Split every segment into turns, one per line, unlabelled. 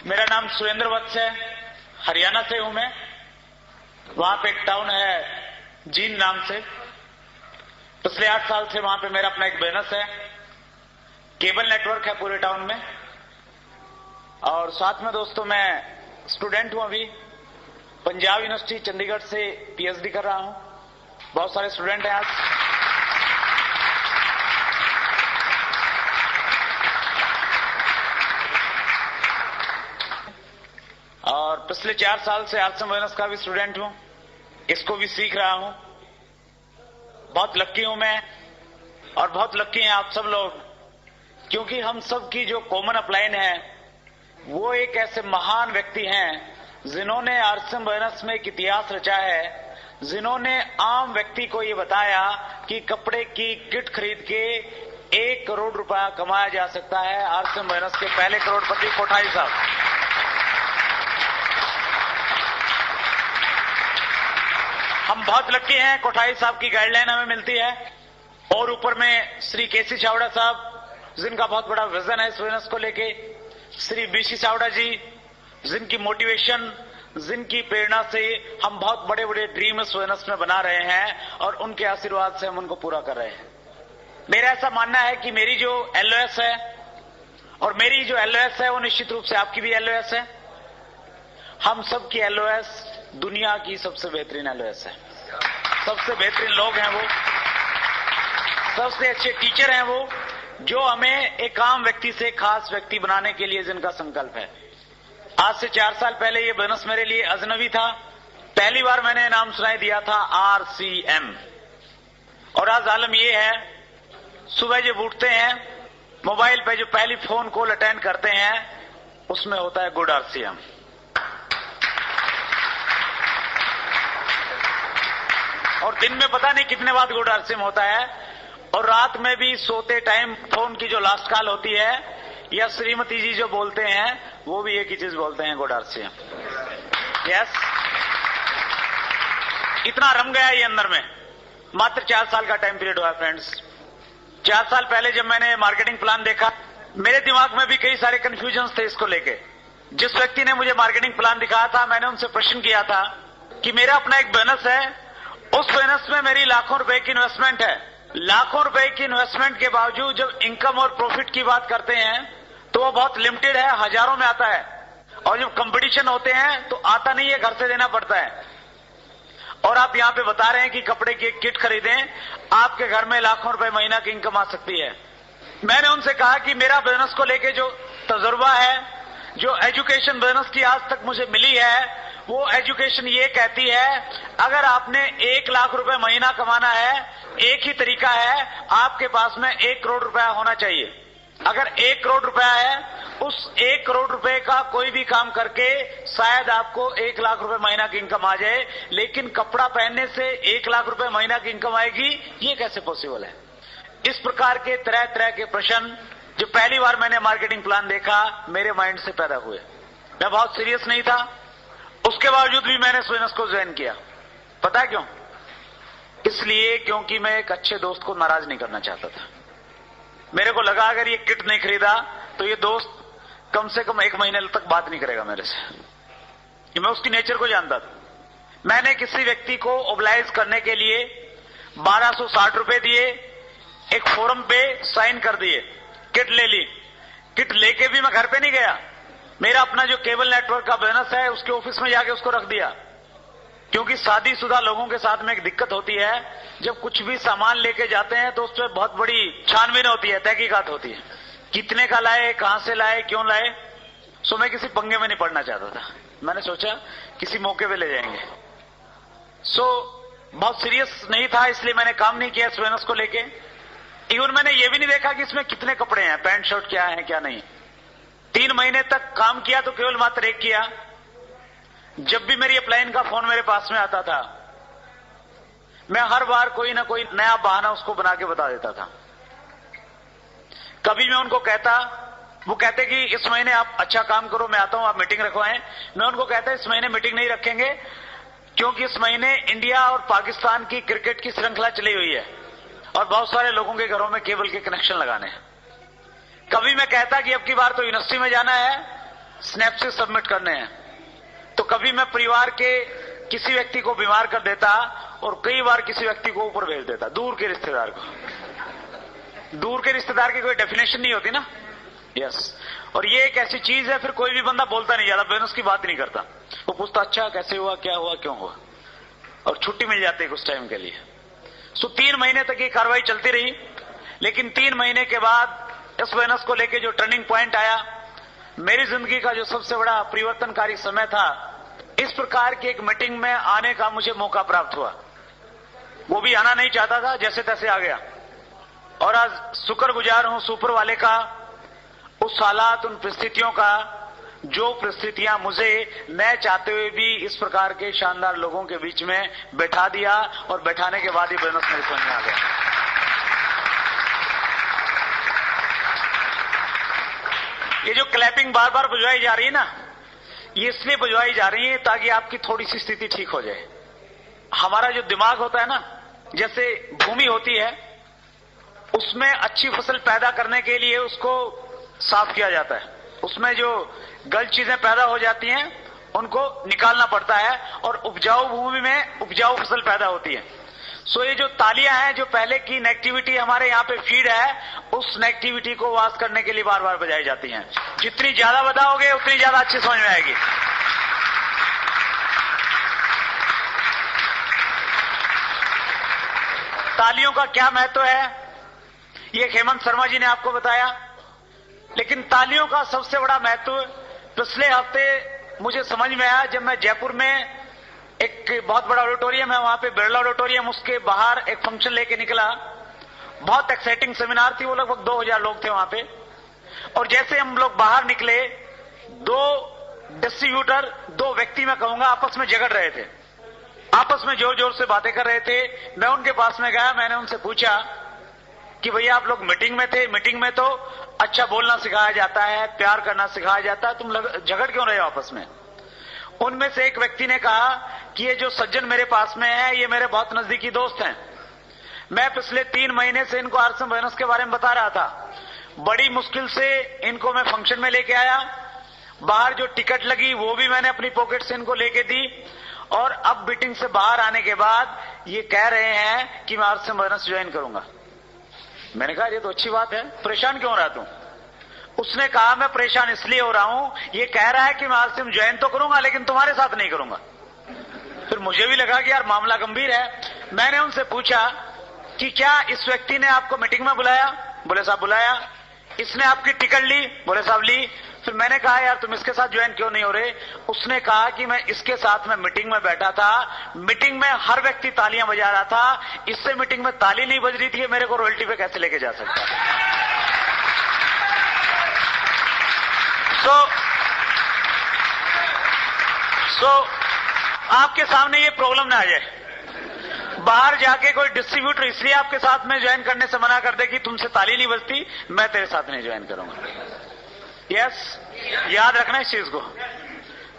मेरा नाम सुरेंद्र वत्स है, हरियाणा से हूं मैं। वहां पे एक टाउन है जींद नाम से। पिछले 8 साल से वहां पे मेरा अपना एक बिजनेस है, केबल नेटवर्क है पूरे टाउन में। और साथ में दोस्तों मैं स्टूडेंट हूं, अभी पंजाब यूनिवर्सिटी चंडीगढ़ से पीएचडी कर रहा हूं। बहुत सारे स्टूडेंट हैं आज। और पिछले 4 साल से आर्ट्स एंड बिजनेस का भी स्टूडेंट हूं, इसको भी सीख रहा हूं। बहुत लक्की हूं मैं, और बहुत लक्की हैं आप सब लोग, क्योंकि हम सब की जो कॉमन अपलाइन है वो एक ऐसे महान व्यक्ति हैं जिन्होंने आर्ट्स एंड बिजनेस में एक इतिहास रचा है, जिन्होंने आम व्यक्ति को ये बताया कि कपड़े की किट खरीद के 1 करोड़ रुपया कमाया जा सकता है। आर्ट्स एंड बिजनेस के पहले करोड़पति कोठारी साहब। हम बहुत लकी हैं, कोठारी साहब की गाइडलाइन हमें मिलती है। और ऊपर में श्री केसी चावड़ा साहब, जिनका बहुत बड़ा विजन है इस बिजनेस को लेके, श्री बीसी चावड़ा जी, जिनकी मोटिवेशन, जिनकी प्रेरणा से हम बहुत बड़े बड़े ड्रीम इस बिजनेस में बना रहे हैं, और उनके आशीर्वाद से हम उनको पूरा कर रहे हैं। मेरा ऐसा मानना है कि मेरी जो एलओएस है, और मेरी जो एलओएस है वो निश्चित रूप से आपकी भी एलओएस है। हम सब की एलओएस दुनिया की सबसे बेहतरीन एलओएस है। सबसे बेहतरीन लोग हैं वो, सबसे अच्छे टीचर हैं वो, जो हमें एक आम व्यक्ति से खास व्यक्ति बनाने के लिए जिनका संकल्प है। आज से 4 साल पहले ये बिजनेस मेरे लिए अजनबी था। पहली बार मैंने नाम सुनाई दिया था RCM। और आज आलम ये है, सुबह जब उठते हैं मोबाइल पे जो पहली फोन कॉल अटेंड करते हैं उसमें होता है गुड RCM। और दिन में पता नहीं कितने बार गुड RCM होता है, और रात में भी सोते टाइम फोन की जो लास्ट कॉल होती है या श्रीमती जी जो बोलते हैं वो भी एक ही चीज बोलते हैं, गुड RCM। यस, इतना रम गया ये अंदर में। मात्र 4 साल का टाइम पीरियड हुआ फ्रेंड्स। 4 साल पहले जब मैंने मार्केटिंग प्लान देखा, मेरे दिमाग में भी कई सारे कंफ्यूजन थे इसको लेके। जिस व्यक्ति ने मुझे मार्केटिंग प्लान दिखाया था, मैंने उनसे प्रश्न किया था कि मेरा अपना एक बिजनेस है, उस बिजनेस में मेरी लाखों रुपए की इन्वेस्टमेंट है। लाखों रुपए की इन्वेस्टमेंट के बावजूद जब इनकम और प्रॉफिट की बात करते हैं तो वो बहुत लिमिटेड है, हजारों में आता है। और जब कंपटीशन होते हैं तो आता नहीं है, घर से देना पड़ता है। और आप यहां पे बता रहे हैं कि कपड़े की एक किट खरीदें, आपके घर में लाखों रुपए महीना की इनकम आ सकती है। मैंने उनसे कहा कि मेरा बिजनेस को लेके जो तजुर्बा है, जो एजुकेशन बिजनेस की आज तक मुझे मिली है, वो एजुकेशन ये कहती है अगर आपने 1 लाख रुपए महीना कमाना है, एक ही तरीका है, आपके पास में 1 करोड़ रुपया होना चाहिए। अगर 1 करोड़ रुपया है, उस 1 करोड़ रुपए का कोई भी काम करके शायद आपको 1 लाख रुपए महीना की इनकम आ जाए, लेकिन कपड़ा पहनने से 1 लाख रुपए महीना की इनकम आएगी, ये कैसे पॉसिबल है? इस प्रकार के तरह तरह के प्रश्न जो पहली बार मैंने मार्केटिंग प्लान देखा मेरे माइंड से पैदा हुए। मैं बहुत सीरियस नहीं था, उसके बावजूद भी मैंने इस बिजनेस को ज्वाइन किया। पता है क्यों? इसलिए क्योंकि मैं एक अच्छे दोस्त को नाराज नहीं करना चाहता था। मेरे को लगा अगर ये किट नहीं खरीदा तो ये दोस्त कम से कम 1 महीने तक बात नहीं करेगा मेरे से, कि मैं उसकी नेचर को जानता था। मैंने किसी व्यक्ति को ओबलाइज करने के लिए 1260 रुपए दिए, एक फोरम पे साइन कर दिए, किट ले ली। किट लेके भी मैं घर पे नहीं गया, मेरा अपना जो केबल नेटवर्क का बिजनेस है उसके ऑफिस में जाके उसको रख दिया। क्योंकि शादीशुदा लोगों के साथ में एक दिक्कत होती है, जब कुछ भी सामान लेके जाते हैं तो उस पर बहुत बड़ी छानबीन होती है, तहकीकात होती है, कितने का लाए, कहां से लाए, क्यों लाए। सो मैं किसी पंगे में नहीं पड़ना चाहता था। मैंने सोचा किसी मौके पे ले जाएंगे। सो बहुत सीरियस नहीं था, इसलिए मैंने काम नहीं किया इस बिजनेस को लेके। इवन मैंने ये भी नहीं देखा कि इसमें कितने कपड़े हैं, पैंट शर्ट क्या है क्या नहीं। 3 महीने तक काम किया तो केवल मात्र एक किया। जब भी मेरी अपलाइन का फोन मेरे पास में आता था, मैं हर बार कोई ना कोई नया बहाना उसको बना के बता देता था। कभी मैं उनको कहता, वो कहते कि इस महीने आप अच्छा काम करो, मैं आता हूं, आप मीटिंग रखवाएं। मैं उनको कहता इस महीने मीटिंग नहीं रखेंगे, क्योंकि इस महीने इंडिया और पाकिस्तान की क्रिकेट की श्रृंखला चली हुई है और बहुत सारे लोगों के घरों में केबल के कनेक्शन लगाने हैं। कभी मैं कहता कि अब की बार तो यूनिवर्सिटी में जाना है, स्नैपसिस सबमिट करने हैं, तो कभी मैं परिवार के किसी व्यक्ति को बीमार कर देता और कई बार किसी व्यक्ति को ऊपर भेज देता, दूर के रिश्तेदार को। दूर के रिश्तेदार की कोई डेफिनेशन नहीं होती ना। यस, और ये एक ऐसी चीज है, फिर कोई भी बंदा बोलता नहीं, ज्यादा बिजनेस की बात नहीं करता, वो पूछता अच्छा कैसे हुआ, क्या हुआ, क्यों हुआ, और छुट्टी मिल जाती है कुछ टाइम के लिए। सो 3 महीने तक ये कार्रवाई चलती रही, लेकिन 3 महीने के बाद इस बिजनेस को लेके जो टर्निंग पॉइंट आया, मेरी जिंदगी का जो सबसे बड़ा परिवर्तनकारी समय था, इस प्रकार की एक मीटिंग में आने का मुझे मौका प्राप्त हुआ। वो भी आना नहीं चाहता था, जैसे तैसे आ गया, और आज शुक्रगुजार हूं सुपर वाले का, उस हालात, उन परिस्थितियों का, जो परिस्थितियां मुझे न चाहते हुए भी इस प्रकार के शानदार लोगों के बीच में बैठा दिया, और बैठाने के बाद ही बिजनेस मेरे समझ में आ गया। ये जो क्लैपिंग बार बार बजवाई जा रही है ना, ये इसलिए बजवाई जा रही है ताकि आपकी थोड़ी सी स्थिति ठीक हो जाए। हमारा जो दिमाग होता है ना, जैसे भूमि होती है, उसमें अच्छी फसल पैदा करने के लिए उसको साफ किया जाता है, उसमें जो गलत चीजें पैदा हो जाती हैं उनको निकालना पड़ता है, और उपजाऊ भूमि में उपजाऊ फसल पैदा होती है। सो ये जो तालियां हैं, जो पहले की नेगेटिविटी हमारे यहाँ पे फीड है, उस नेगेटिविटी को वाश करने के लिए बार बार बजाई जाती हैं। जितनी ज्यादा बजाओगे उतनी ज्यादा अच्छी समझ में आएगी। तालियों का क्या महत्व है, ये हेमंत शर्मा जी ने आपको बताया, लेकिन तालियों का सबसे बड़ा महत्व पिछले हफ्ते मुझे समझ में आया, जब मैं जयपुर में एक बहुत बड़ा ऑडिटोरियम है, वहां पे बिरला ऑडिटोरियम, उसके बाहर एक फंक्शन लेके निकला। बहुत एक्साइटिंग सेमिनार थी, वो लगभग 2000 लोग थे वहां पे। और जैसे हम लोग बाहर निकले, 2 डिस्ट्रीब्यूटर, 2 व्यक्ति मैं कहूंगा, आपस में झगड़ रहे थे, आपस में जोर जोर से बातें कर रहे थे। मैं उनके पास में गया, मैंने उनसे पूछा कि भैया आप लोग मीटिंग में थे, मीटिंग में तो अच्छा बोलना सिखाया जाता है, प्यार करना सिखाया जाता है, तुम झगड़ क्यों रहे हो आपस में? उनमें से एक व्यक्ति ने कहा कि ये जो सज्जन मेरे पास में है, ये मेरे बहुत नजदीकी दोस्त हैं। मैं पिछले 3 महीने से इनको आरसम बिजनेस के बारे में बता रहा था। बड़ी मुश्किल से इनको मैं फंक्शन में लेके आया, बाहर जो टिकट लगी वो भी मैंने अपनी पॉकेट से इनको लेके दी, और अब मीटिंग से बाहर आने के बाद ये कह रहे हैं कि मैं आरसम बिजनेस ज्वाइन करूंगा। मैंने कहा ये तो अच्छी बात है, परेशान क्यों रहा तू? उसने कहा मैं परेशान इसलिए हो रहा हूं, ये कह रहा है कि मैं आरसीएम ज्वाइन तो करूंगा लेकिन तुम्हारे साथ नहीं करूंगा। फिर मुझे भी लगा कि यार मामला गंभीर है। मैंने उनसे पूछा कि क्या इस व्यक्ति ने आपको मीटिंग में बुलाया? बोले साहब बुलाया। इसने आपकी टिकट ली? बोले साहब ली। फिर मैंने कहा यार तुम इसके साथ ज्वाइन क्यों नहीं हो रहे? उसने कहा कि मैं इसके साथ में मीटिंग में बैठा था, मीटिंग में हर व्यक्ति तालियां बजा रहा था, इससे मीटिंग में ताली नहीं बज रही थी, मेरे को रॉयल्टी पे कैसे लेके जा सकता? सो आपके सामने ये प्रॉब्लम ना आ जाए, बाहर जाके कोई डिस्ट्रीब्यूटर इसलिए आपके साथ में ज्वाइन करने से मना कर दे कि तुमसे ताली नहीं बजती, मैं तेरे साथ नहीं ज्वाइन करूंगा। यस, याद रखना इस चीज को,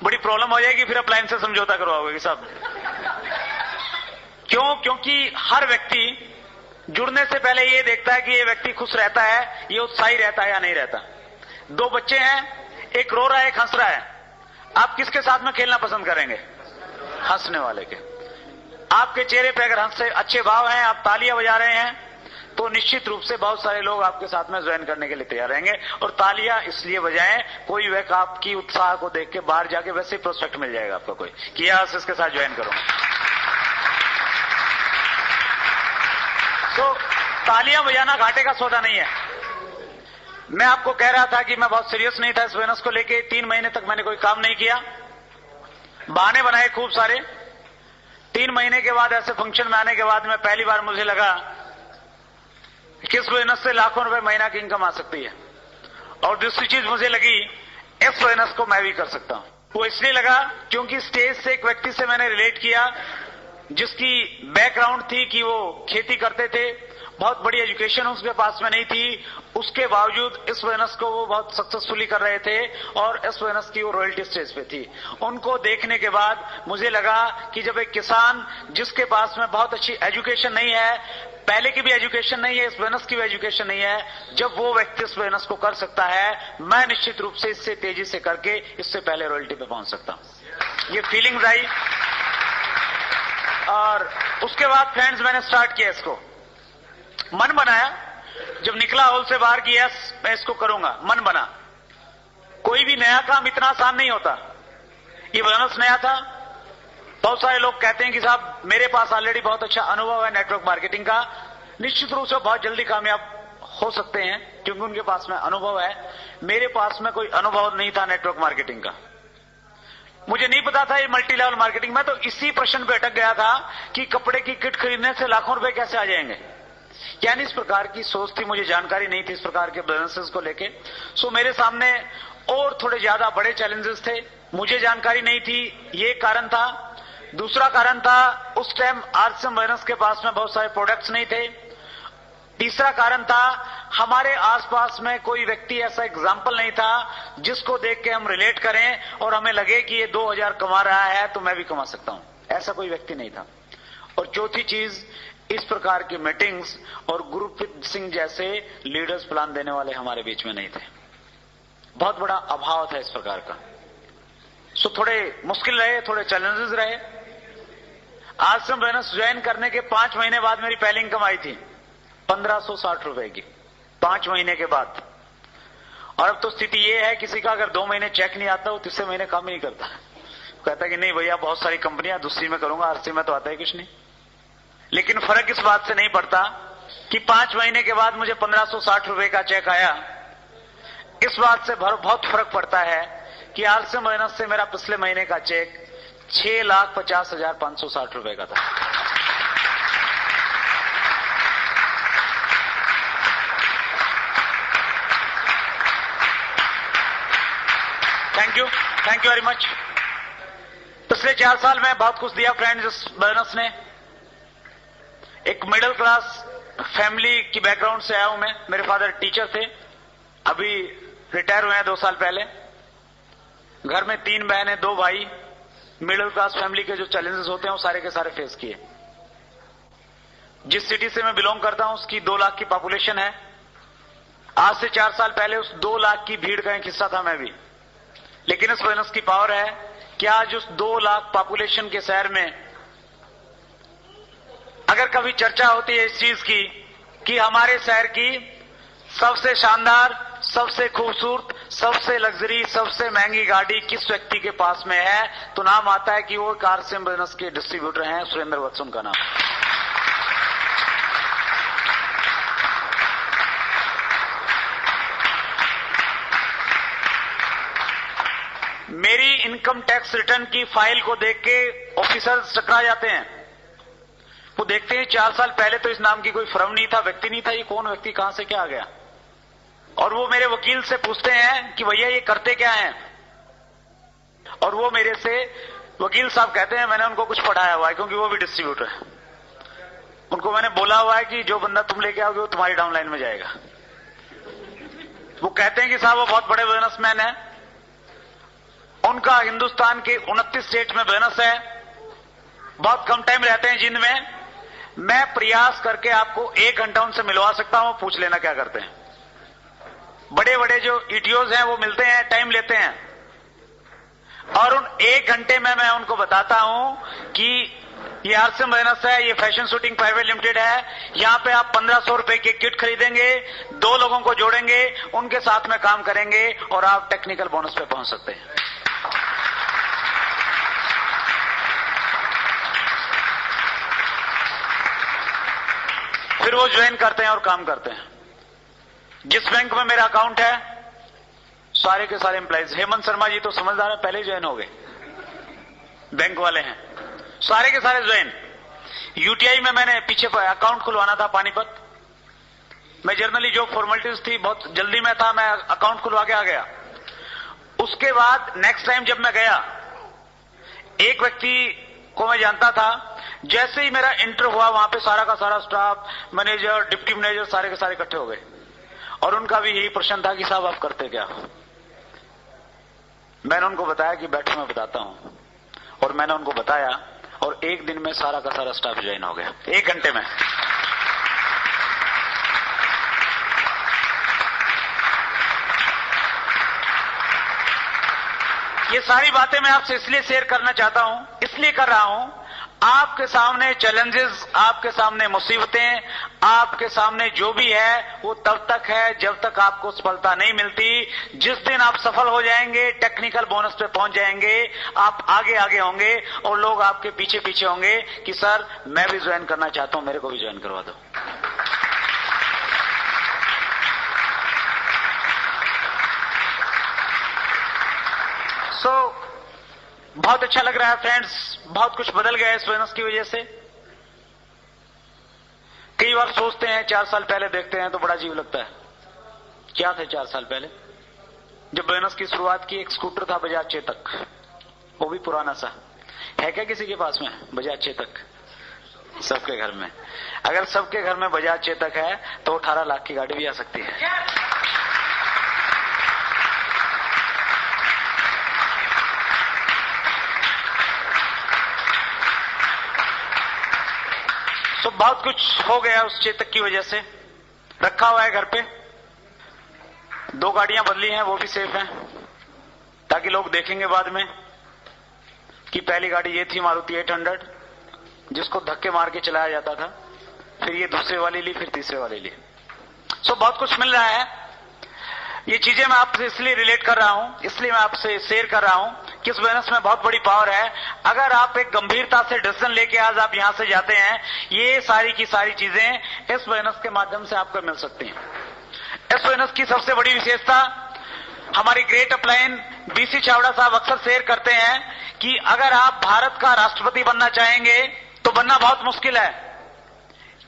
बड़ी प्रॉब्लम हो जाएगी, फिर अप्लायंस से समझौता करवाओगे सब। क्यों? क्योंकि हर व्यक्ति जुड़ने से पहले ये देखता है कि ये व्यक्ति खुश रहता है, ये उत्साही रहता है या नहीं रहता। 2 बच्चे हैं, एक रो रहा है एक हंस रहा है, आप किसके साथ में खेलना पसंद करेंगे? हंसने वाले के। आपके चेहरे पे अगर हंस से अच्छे भाव हैं, आप तालियां बजा रहे हैं, तो निश्चित रूप से बहुत सारे लोग आपके साथ में ज्वाइन करने के लिए तैयार रहेंगे। और तालियां इसलिए बजाएं, कोई व्यक्ति आपकी उत्साह को देख के बाहर जाके वैसे ही प्रोस्पेक्ट मिल जाएगा आपका कोई कि यस इसके साथ ज्वाइन करूंगा। तो तालियां बजाना घाटे का सौदा नहीं है। मैं आपको कह रहा था कि मैं बहुत सीरियस नहीं था इस बिजनेस को लेके। 3 महीने तक मैंने कोई काम नहीं किया, बहाने बनाए खूब सारे। 3 महीने के बाद ऐसे फंक्शन में आने के बाद में पहली बार मुझे लगा किस बिजनेस से लाखों रुपए महीना की इनकम आ सकती है। और दूसरी चीज मुझे लगी, इस बिजनेस को मैं भी कर सकता हूं। वो इसलिए लगा क्योंकि स्टेज से एक व्यक्ति से मैंने रिलेट किया जिसकी बैकग्राउंड थी कि वो खेती करते थे बहुत बड़ी एजुकेशन उसके पास में नहीं थी, उसके बावजूद इस बिजनेस को वो बहुत सक्सेसफुली कर रहे थे और इस बिजनेस की वो रॉयल्टी स्टेज पे थी। उनको देखने के बाद मुझे लगा कि जब एक किसान जिसके पास में बहुत अच्छी एजुकेशन नहीं है, पहले की भी एजुकेशन नहीं है, इस बिजनेस की भी एजुकेशन नहीं है, जब वो व्यक्ति इस बिजनेस को कर सकता है, मैं निश्चित रूप से इससे तेजी से करके इससे पहले रॉयल्टी पे पहुंच सकता हूं। ये फीलिंग्स आई और उसके बाद फ्रेंड्स मैंने स्टार्ट किया, इसको मन बनाया। जब निकला हॉल से बाहर की यस मैं इसको करूंगा, मन बना। कोई भी नया काम इतना आसान नहीं होता, ये बिजनेस नया था। बहुत सारे लोग कहते हैं कि साहब मेरे पास ऑलरेडी बहुत अच्छा अनुभव है नेटवर्क मार्केटिंग का, निश्चित रूप से बहुत जल्दी कामयाब हो सकते हैं क्योंकि उनके पास में अनुभव है। मेरे पास में कोई अनुभव नहीं था नेटवर्क मार्केटिंग का, मुझे नहीं पता था ये मल्टी लेवल मार्केटिंग। मैं तो इसी प्रश्न पे अटक गया था कि कपड़े की किट खरीदने से लाखों रुपए कैसे आ जाएंगे, यानी इस प्रकार की सोच थी, मुझे जानकारी नहीं थी इस प्रकार के बिजनेसेस को लेके। सो मेरे सामने और थोड़े ज्यादा बड़े चैलेंजेस थे, मुझे जानकारी नहीं थी, ये कारण था। दूसरा कारण था उस टाइम आरसीएम बिजनेस के पास में बहुत सारे प्रोडक्ट्स नहीं थे। तीसरा कारण था हमारे आसपास में कोई व्यक्ति ऐसा एग्जाम्पल नहीं था जिसको देख के हम रिलेट करें और हमें लगे कि ये 2000 कमा रहा है तो मैं भी कमा सकता हूं, ऐसा कोई व्यक्ति नहीं था। और चौथी चीज, इस प्रकार की मीटिंग्स और गुरप्रीत सिंह जैसे लीडर्स प्लान देने वाले हमारे बीच में नहीं थे, बहुत बड़ा अभाव था इस प्रकार का। सो थोड़े मुश्किल रहे, थोड़े चैलेंजेस रहे। आश्रम बिजनेस ज्वाइन करने के 5 महीने बाद मेरी पहली इनकम आई थी 1560 रुपए की, 5 महीने के बाद। और अब तो स्थिति ये है, किसी का अगर 2 महीने चेक नहीं आता वो तीसरे महीने काम ही नहीं करता, कहता कि नहीं भैया बहुत सारी कंपनियां दूसरी में करूंगा, आरसी में तो आता है कुछ नहीं। लेकिन फर्क इस बात से नहीं पड़ता कि 5 महीने के बाद मुझे 1560 रुपए का चेक आया। इस बात से बहुत फर्क पड़ता है कि आरसी बिजनेस से मेरा पिछले महीने का चेक 6,50,560 रुपए का था। Thank you very much. पिछले 4 साल में बहुत कुछ दिया फ्रेंड्स इस बिजनेस ने। एक मिडिल क्लास फैमिली की बैकग्राउंड से आया हूं मैं, मेरे फादर टीचर थे, अभी रिटायर हुए हैं 2 साल पहले। घर में 3 बहनें 2 भाई, मिडिल क्लास फैमिली के जो चैलेंजेस होते हैं वो सारे के सारे फेस किए। जिस सिटी से मैं बिलोंग करता हूं उसकी 2 लाख की पॉपुलेशन है। आज से 4 साल पहले उस 2 लाख की भीड़ का एक हिस्सा था मैं भी। लेकिन इस बिजनेस की पावर है कि आज उस 2 लाख पॉपुलेशन के शहर में अगर कभी चर्चा होती है इस चीज की कि हमारे शहर की सबसे शानदार, सबसे खूबसूरत, सबसे लग्जरी, सबसे महंगी गाड़ी किस व्यक्ति के पास में है, तो नाम आता है कि वो आरसीएम बिजनेस के डिस्ट्रीब्यूटर हैं, सुरेंद्र वत्स उनका नाम। मेरी इनकम टैक्स रिटर्न की फाइल को देख के ऑफिसर्स चकरा जाते हैं। वो देखते हैं 4 साल पहले तो इस नाम की कोई फर्म नहीं था, व्यक्ति नहीं था, ये कौन व्यक्ति कहां से क्या आ गया। और वो मेरे वकील से पूछते हैं कि भैया ये करते क्या हैं, और वो मेरे से वकील साहब कहते हैं मैंने उनको कुछ पढ़ाया हुआ है, क्योंकि वो भी डिस्ट्रीब्यूटर है। उनको मैंने बोला हुआ है कि जो बंदा तुम लेके आओगे वो तुम्हारी डाउनलाइन में जाएगा। वो कहते हैं कि साहब वो बहुत बड़े बिजनेसमैन है, उनका हिंदुस्तान के 29 स्टेट में बिजनेस है, बहुत कम टाइम रहते हैं जिंद में। मैं प्रयास करके आपको 1 घंटा उनसे मिलवा सकता हूं, पूछ लेना क्या करते हैं। बड़े बड़े जो ईटीओज हैं वो मिलते हैं, टाइम लेते हैं, और उन 1 घंटे में मैं उनको बताता हूं कि ये आरसीएम बिजनेस है, ये फैशन शूटिंग प्राइवेट लिमिटेड है, यहां पे आप 1500 रुपए की किट खरीदेंगे, 2 लोगों को जोड़ेंगे, उनके साथ में काम करेंगे और आप टेक्निकल बोनस पे पहुंच सकते हैं। फिर वो ज्वाइन करते हैं और काम करते हैं। जिस बैंक में मेरा अकाउंट है सारे के सारे एम्प्लॉइज, हेमंत शर्मा जी तो समझदार है, पहले ज्वाइन हो गए, बैंक वाले हैं, सारे के सारे ज्वाइन। यूटीआई में मैंने पीछे अकाउंट खुलवाना था पानीपत, मैं जनरली जो फॉर्मेलिटीज थी बहुत जल्दी में था, मैं अकाउंट खुलवा के आ गया। उसके बाद नेक्स्ट टाइम जब मैं गया, एक व्यक्ति को मैं जानता था। जैसे ही मेरा इंटर हुआ वहां पे सारा का सारा स्टाफ, मैनेजर, डिप्टी मैनेजर सारे के सारे इकट्ठे हो गए और उनका भी यही प्रश्न था कि साहब आप करते क्या हो। मैंने उनको बताया कि बैठो मैं बताता हूं, और मैंने उनको बताया और एक दिन में सारा का सारा स्टाफ ज्वाइन हो गया, 1 घंटे में। ये सारी बातें मैं आपसे इसलिए शेयर करना चाहता हूं, इसलिए कर रहा हूं, आपके सामने चैलेंजेस, आपके सामने मुसीबतें, आपके सामने जो भी है वो तब तक है जब तक आपको सफलता नहीं मिलती। जिस दिन आप सफल हो जाएंगे, टेक्निकल बोनस पे पहुंच जाएंगे, आप आगे आगे होंगे और लोग आपके पीछे पीछे होंगे कि सर मैं भी ज्वाइन करना चाहता हूं, मेरे को भी ज्वाइन करवा दो। बहुत अच्छा लग रहा है फ्रेंड्स, बहुत कुछ बदल गया है इस बोनस की वजह से। कई बार सोचते हैं, 4 साल पहले देखते हैं तो बड़ा अजीब लगता है। क्या थे 4 साल पहले जब बोनस की शुरुआत की? एक स्कूटर था बजाज चेतक, वो भी पुराना सा। है क्या किसी के पास में बजाज चेतक? सबके घर में। अगर सबके घर में बजाज चेतक है तो 18 लाख की गाड़ी भी आ सकती है। तो बहुत कुछ हो गया उस चेतक की वजह से। रखा हुआ है घर पे, 2 गाड़ियां बदली हैं, वो भी सेफ हैं, ताकि लोग देखेंगे बाद में कि पहली गाड़ी ये थी मारुति 800 जिसको धक्के मार के चलाया जाता था, फिर ये दूसरे वाली ली, फिर तीसरे वाली ली। सो बहुत कुछ मिल रहा है। ये चीजें मैं आपसे इसलिए रिलेट कर रहा हूं, इसलिए मैं आपसे शेयर कर रहा हूं कि इस बोनस में बहुत बड़ी पावर है। अगर आप एक गंभीरता से डिसीजन लेके आज आप यहां से जाते हैं, ये सारी की सारी चीजें इस बोनस के माध्यम से आपको मिल सकती हैं। इस बोनस की सबसे बड़ी विशेषता हमारी ग्रेट अपलाइन बीसी चावड़ा साहब अक्सर शेयर करते हैं कि अगर आप भारत का राष्ट्रपति बनना चाहेंगे तो बनना बहुत मुश्किल है।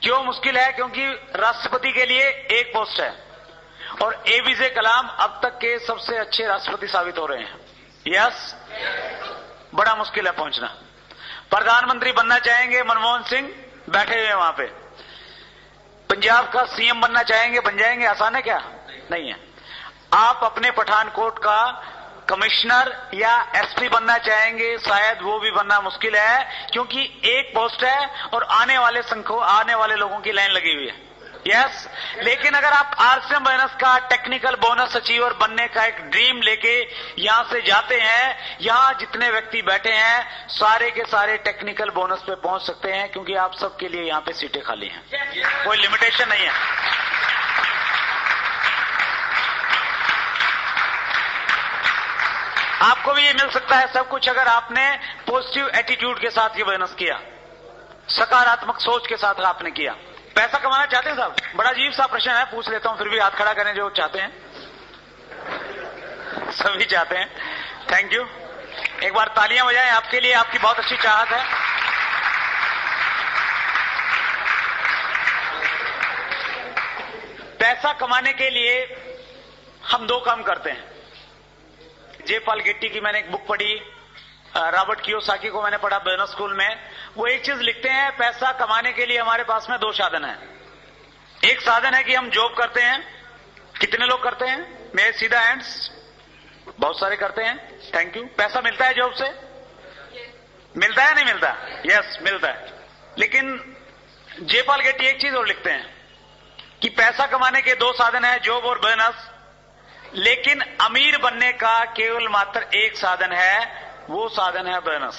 क्यों मुश्किल है? क्योंकि राष्ट्रपति के लिए एक पोस्ट है और एपीजे कलाम अब तक के सबसे अच्छे राष्ट्रपति साबित हो रहे हैं। यस, बड़ा मुश्किल है पहुंचना। प्रधानमंत्री बनना चाहेंगे, मनमोहन सिंह बैठे हुए हैं वहां पे। पंजाब का सीएम बनना चाहेंगे, बन जाएंगे? आसान है क्या? नहीं है। आप अपने पठानकोट का कमिश्नर या एसपी बनना चाहेंगे, शायद वो भी बनना मुश्किल है, क्योंकि एक पोस्ट है और आने वाले लोगों की लाइन लगी हुई है। यस, लेकिन अगर आप आरसीएम बोनस का टेक्निकल बोनस अचीवर बनने का एक ड्रीम लेके यहां से जाते हैं, यहां जितने व्यक्ति बैठे हैं सारे के सारे टेक्निकल बोनस पे पहुंच सकते हैं, क्योंकि आप सबके लिए यहां पे सीटें खाली हैं, कोई लिमिटेशन नहीं है। आपको भी ये मिल सकता है सब कुछ अगर आपने पॉजिटिव एटीट्यूड के साथ ये बोनस किया, सकारात्मक सोच के साथ आपने किया। पैसा कमाना चाहते हैं साहब? बड़ा अजीब सा प्रश्न है, पूछ लेता हूं, फिर भी हाथ खड़ा करें जो चाहते हैं। सभी चाहते हैं, थैंक यू। एक बार तालियां बजाएं आपके लिए, आपकी बहुत अच्छी चाहत है। पैसा कमाने के लिए हम 2 काम करते हैं। जे पॉल गेट्टी की मैंने एक बुक पढ़ी, रॉबर्ट कियोसाकी को मैंने पढ़ा बिजनेस स्कूल में। वो एक चीज लिखते हैं, पैसा कमाने के लिए हमारे पास में 2 साधन है। एक साधन है कि हम जॉब करते हैं। कितने लोग करते हैं? मेरे सीधा हैंड्स, बहुत सारे करते हैं, थैंक यू। पैसा मिलता है जॉब से? मिलता है नहीं मिलता? यस, मिलता है। लेकिन जे पॉल गेट्टी एक चीज और लिखते हैं कि पैसा कमाने के 2 साधन है, जॉब और बिजनेस, लेकिन अमीर बनने का केवल मात्र एक साधन है, वो साधन है बिजनेस।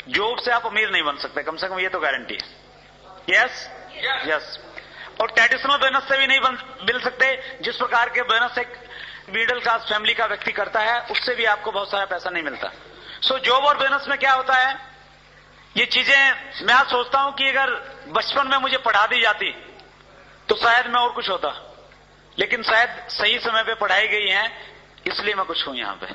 जॉब से आप अमीर नहीं बन सकते, कम से कम ये तो गारंटी है। Yes yes. और ट्रेडिशनल बिजनेस से भी नहीं मिल सकते। जिस प्रकार के बिजनेस एक मिडिल क्लास फैमिली का व्यक्ति करता है, उससे भी आपको बहुत सारा पैसा नहीं मिलता। सो जॉब और बिजनेस में क्या होता है, ये चीजें मैं आज सोचता हूं कि अगर बचपन में मुझे पढ़ा दी जाती तो शायद मैं और कुछ होता, लेकिन शायद सही समय पे पढ़ाई गई है, इसलिए मैं कुछ हूं यहां पे।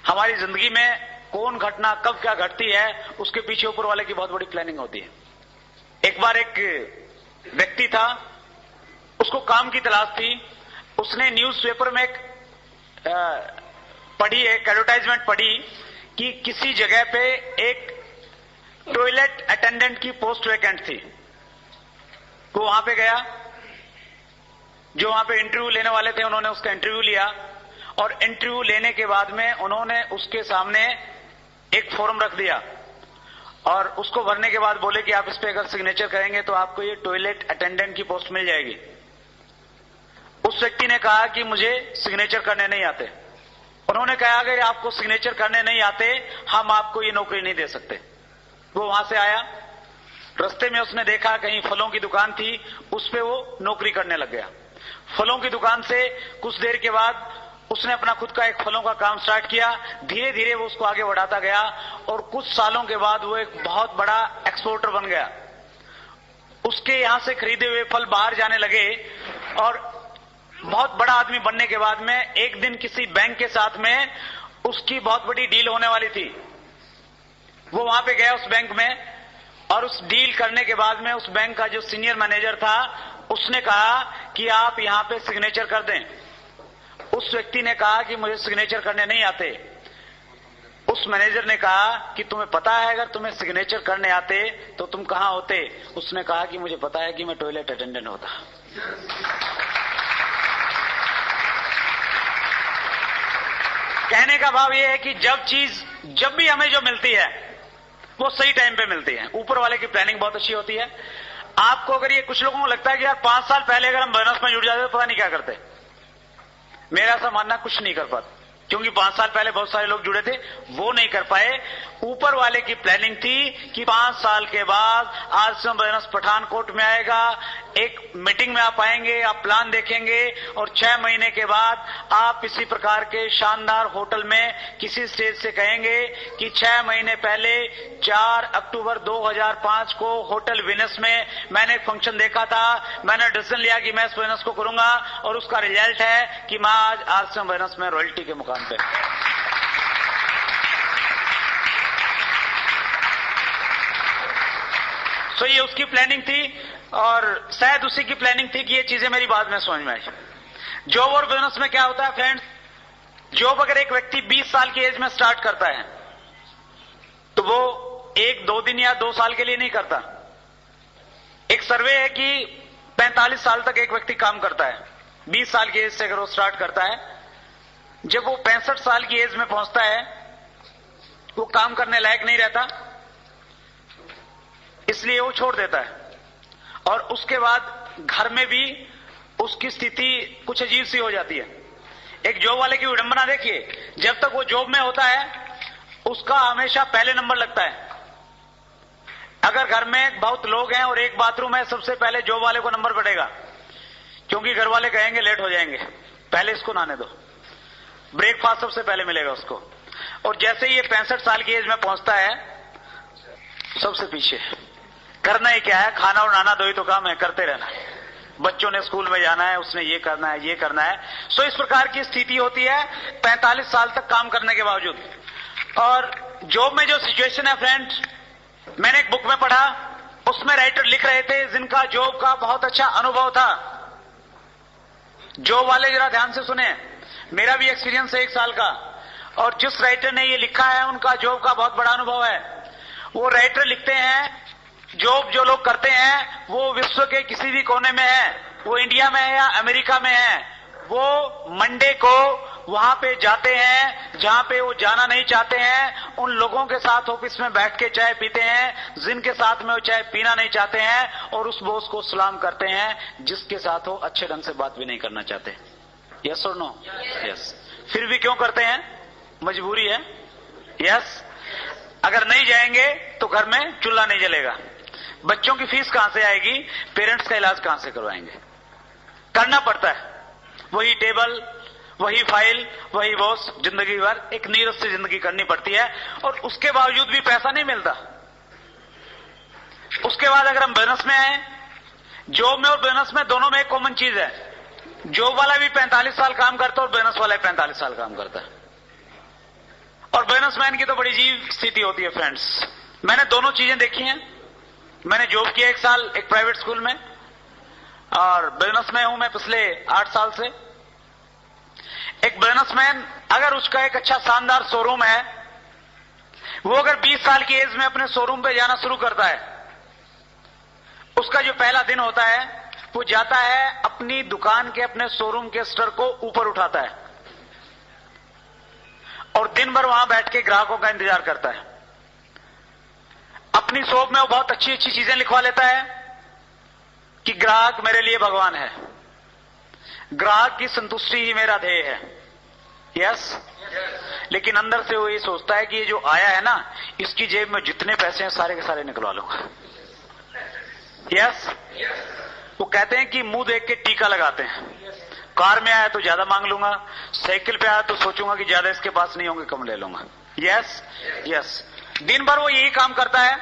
हमारी जिंदगी में कौन घटना कब क्या घटती है, उसके पीछे ऊपर वाले की बहुत बड़ी प्लानिंग होती है। एक बार एक व्यक्ति था, उसको काम की तलाश थी। उसने न्यूज़पेपर में एक एडवर्टाइजमेंट पढ़ी कि किसी जगह पे एक टॉयलेट अटेंडेंट की पोस्ट वैकेंट थी। वो वहां पे गया, जो वहां पे इंटरव्यू लेने वाले थे उन्होंने उसका इंटरव्यू लिया, और इंटरव्यू लेने के बाद में उन्होंने उसके सामने एक फॉर्म रख दिया और उसको भरने के बाद बोले कि आप इस पे अगर सिग्नेचर करेंगे तो आपको ये टॉयलेट अटेंडेंट की पोस्ट मिल जाएगी। उस व्यक्ति ने कहा कि मुझे सिग्नेचर करने नहीं आते। उन्होंने कहा अगर आपको सिग्नेचर करने नहीं आते हम आपको ये नौकरी नहीं दे सकते। वो वहां से आया, रास्ते में उसने देखा कहीं फलों की दुकान थी, उस पे वो नौकरी करने लग गया। फलों की दुकान से कुछ देर के बाद उसने अपना खुद का एक फलों का काम स्टार्ट किया। धीरे धीरे वो उसको आगे बढ़ाता गया और कुछ सालों के बाद वो एक बहुत बड़ा एक्सपोर्टर बन गया। उसके यहां से खरीदे हुए फल बाहर जाने लगे और बहुत बड़ा आदमी बनने के बाद में एक दिन किसी बैंक के साथ में उसकी बहुत बड़ी डील होने वाली थी। वो वहां पे गया उस बैंक में, और उस डील करने के बाद में उस बैंक का जो सीनियर मैनेजर था उसने कहा कि आप यहां पे सिग्नेचर कर दें। उस व्यक्ति ने कहा कि मुझे सिग्नेचर करने नहीं आते। उस मैनेजर ने कहा कि तुम्हें पता है अगर तुम्हें सिग्नेचर करने आते तो तुम कहां होते? उसने कहा कि मुझे पता है कि मैं टॉयलेट अटेंडेंट होता। कहने का भाव यह है कि जब भी हमें जो मिलती है वो सही टाइम पे मिलती है। ऊपर वाले की प्लानिंग बहुत अच्छी होती है। आपको अगर ये कुछ लोगों को लगता है कि यार 5 साल पहले अगर हम बोनस में जुड़ जाते तो पता नहीं क्या करते, मेरा ऐसा मानना कुछ नहीं कर पाते, क्योंकि 5 साल पहले बहुत सारे लोग जुड़े थे, वो नहीं कर पाए। ऊपर वाले की प्लानिंग थी कि 5 साल के बाद आश्रम बोनस पठानकोट में आएगा, एक मीटिंग में आप आएंगे, आप प्लान देखेंगे और 6 महीने के बाद आप इसी प्रकार के शानदार होटल में किसी स्टेज से कहेंगे कि 6 महीने पहले 4 अक्टूबर 2005 को होटल विनस में मैंने एक फंक्शन देखा था, मैंने डिसीजन लिया कि मैं इस बोनस को करूंगा और उसका रिजल्ट है कि मैं आज आश्रम बोनस में रॉयल्टी के मुकाम पे। तो ये उसकी प्लानिंग थी और शायद उसी की प्लानिंग थी कि ये चीजें मेरी बाद में समझ में आई। जॉब और बिजनेस में क्या होता है फ्रेंड्स, जॉब अगर एक व्यक्ति 20 साल की एज में स्टार्ट करता है तो वो 1-2 दिन या 2 साल के लिए नहीं करता। एक सर्वे है कि 45 साल तक एक व्यक्ति काम करता है। 20 साल की एज से अगर वो स्टार्ट करता है, जब वो 65 साल की एज में पहुंचता है वो काम करने लायक नहीं रहता, इसलिए वो छोड़ देता है। और उसके बाद घर में भी उसकी स्थिति कुछ अजीब सी हो जाती है। एक जॉब वाले की विडंबना देखिए, जब तक वो जॉब में होता है उसका हमेशा पहले नंबर लगता है। अगर घर में बहुत लोग हैं और एक बाथरूम है, सबसे पहले जॉब वाले को नंबर पड़ेगा, क्योंकि घर वाले कहेंगे लेट हो जाएंगे, पहले इसको नहाने दो। ब्रेकफास्ट सबसे पहले मिलेगा उसको। और जैसे ही ये 65 साल की एज में पहुंचता है सबसे पीछे। करना ही क्या है, खाना और नहाना 2 ही तो काम है, करते रहना। बच्चों ने स्कूल में जाना है, उसने ये करना है, ये करना है। सो इस प्रकार की स्थिति होती है 45 साल तक काम करने के बावजूद। और जॉब में जो सिचुएशन है फ्रेंड्स, मैंने एक बुक में पढ़ा, उसमें राइटर लिख रहे थे जिनका जॉब का बहुत अच्छा अनुभव था। जॉब वाले जरा ध्यान से सुने, मेरा भी एक्सपीरियंस है 1 साल का, और जिस राइटर ने ये लिखा है उनका जॉब का बहुत बड़ा अनुभव है। वो राइटर लिखते हैं जॉब जो लोग करते हैं वो विश्व के किसी भी कोने में है, वो इंडिया में है या अमेरिका में है, वो मंडे को वहां पे जाते हैं जहां पे वो जाना नहीं चाहते हैं। उन लोगों के साथ ऑफिस में बैठ के चाय पीते हैं जिनके साथ में वो चाय पीना नहीं चाहते हैं, और उस बॉस को सलाम करते हैं जिसके साथ वो अच्छे ढंग से बात भी नहीं करना चाहते। यस और नो? यस। फिर भी क्यों करते हैं? मजबूरी है। यस। अगर नहीं जाएंगे तो घर में चूल्हा नहीं जलेगा, बच्चों की फीस कहां से आएगी, पेरेंट्स का इलाज कहां से करवाएंगे। करना पड़ता है, वही टेबल, वही फाइल, वही बॉस, जिंदगी भर एक नीरस से जिंदगी करनी पड़ती है, और उसके बावजूद भी पैसा नहीं मिलता। उसके बाद अगर हम बिजनेस में आए, जॉब में और बिजनेस में दोनों में एक कॉमन चीज है, जॉब वाला भी 45 साल काम करता है और बिजनेस वाला भी 45 साल काम करता है। और बिजनेसमैन की तो बड़ी अजीब स्थिति होती है फ्रेंड्स। मैंने दोनों चीजें देखी हैं। मैंने जॉब किया 1 साल एक प्राइवेट स्कूल में, और बिजनेस में हूं मैं पिछले 8 साल से। एक बिजनेसमैन अगर उसका एक अच्छा शानदार शोरूम है वो अगर 20 साल की एज में अपने शोरूम पे जाना शुरू करता है, उसका जो पहला दिन होता है वो जाता है अपनी दुकान के, अपने शोरूम के स्तर को ऊपर उठाता है और दिन भर वहां बैठ के ग्राहकों का इंतजार करता है। अपनी शॉप में वो बहुत अच्छी अच्छी चीजें लिखवा लेता है कि ग्राहक मेरे लिए भगवान है, ग्राहक की संतुष्टि ही मेरा ध्येय है। यस, लेकिन अंदर से वो ये सोचता है कि ये जो आया है ना, इसकी जेब में जितने पैसे हैं सारे के सारे निकलवा लूंगा। यस, वो कहते हैं कि मुंह देख के टीका लगाते हैं। कार में आया तो ज्यादा मांग लूंगा, साइकिल पे आया तो सोचूंगा कि ज्यादा इसके पास नहीं होंगे, कम ले लूंगा। यस यस, दिन भर वो यही काम करता है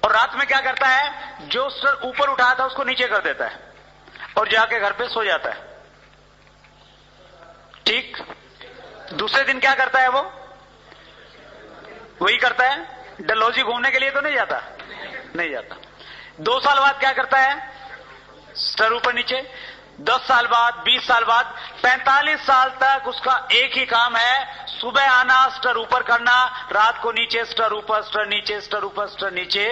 और रात में क्या करता है, जो सर ऊपर उठाया था उसको नीचे कर देता है और जाके घर पे सो जाता है। ठीक, दूसरे दिन क्या करता है, वो वही करता है। डलहौजी घूमने के लिए तो नहीं जाता, नहीं जाता। 2 साल बाद क्या करता है, स्तर ऊपर नीचे। 10 साल बाद, 20 साल बाद, 45 साल तक उसका एक ही काम है, सुबह आना, स्टर ऊपर करना, रात को नीचे, स्टर ऊपर, स्टर नीचे, स्टर ऊपर, स्टर नीचे।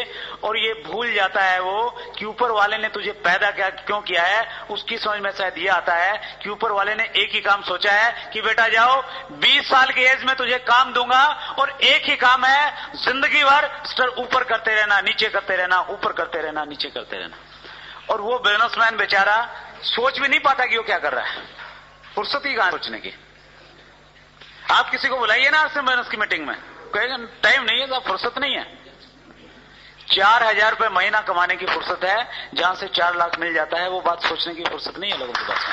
और ये भूल जाता है वो कि ऊपर वाले ने तुझे पैदा क्यों किया है। उसकी समझ में शायद ये आता है कि ऊपर वाले ने एक ही काम सोचा है कि बेटा जाओ, 20 साल की एज में तुझे काम दूंगा और एक ही काम है, जिंदगी भर स्टर ऊपर करते रहना, नीचे करते रहना, ऊपर करते रहना, नीचे करते रहना। और वो बिजनेसमैन बेचारा सोच भी नहीं पाता कि वो क्या कर रहा है, फुर्सत ही कहां सोचने की। आप किसी को बुलाइए ना आरसीएम बिजनेस की मीटिंग में, कहेगा टाइम नहीं है साहब, फुर्सत नहीं है। 4,000 रुपए महीना कमाने की फुर्सत है, जहां से 4 लाख मिल जाता है, वो बात सोचने की फुर्सत नहीं है लोगों के पास।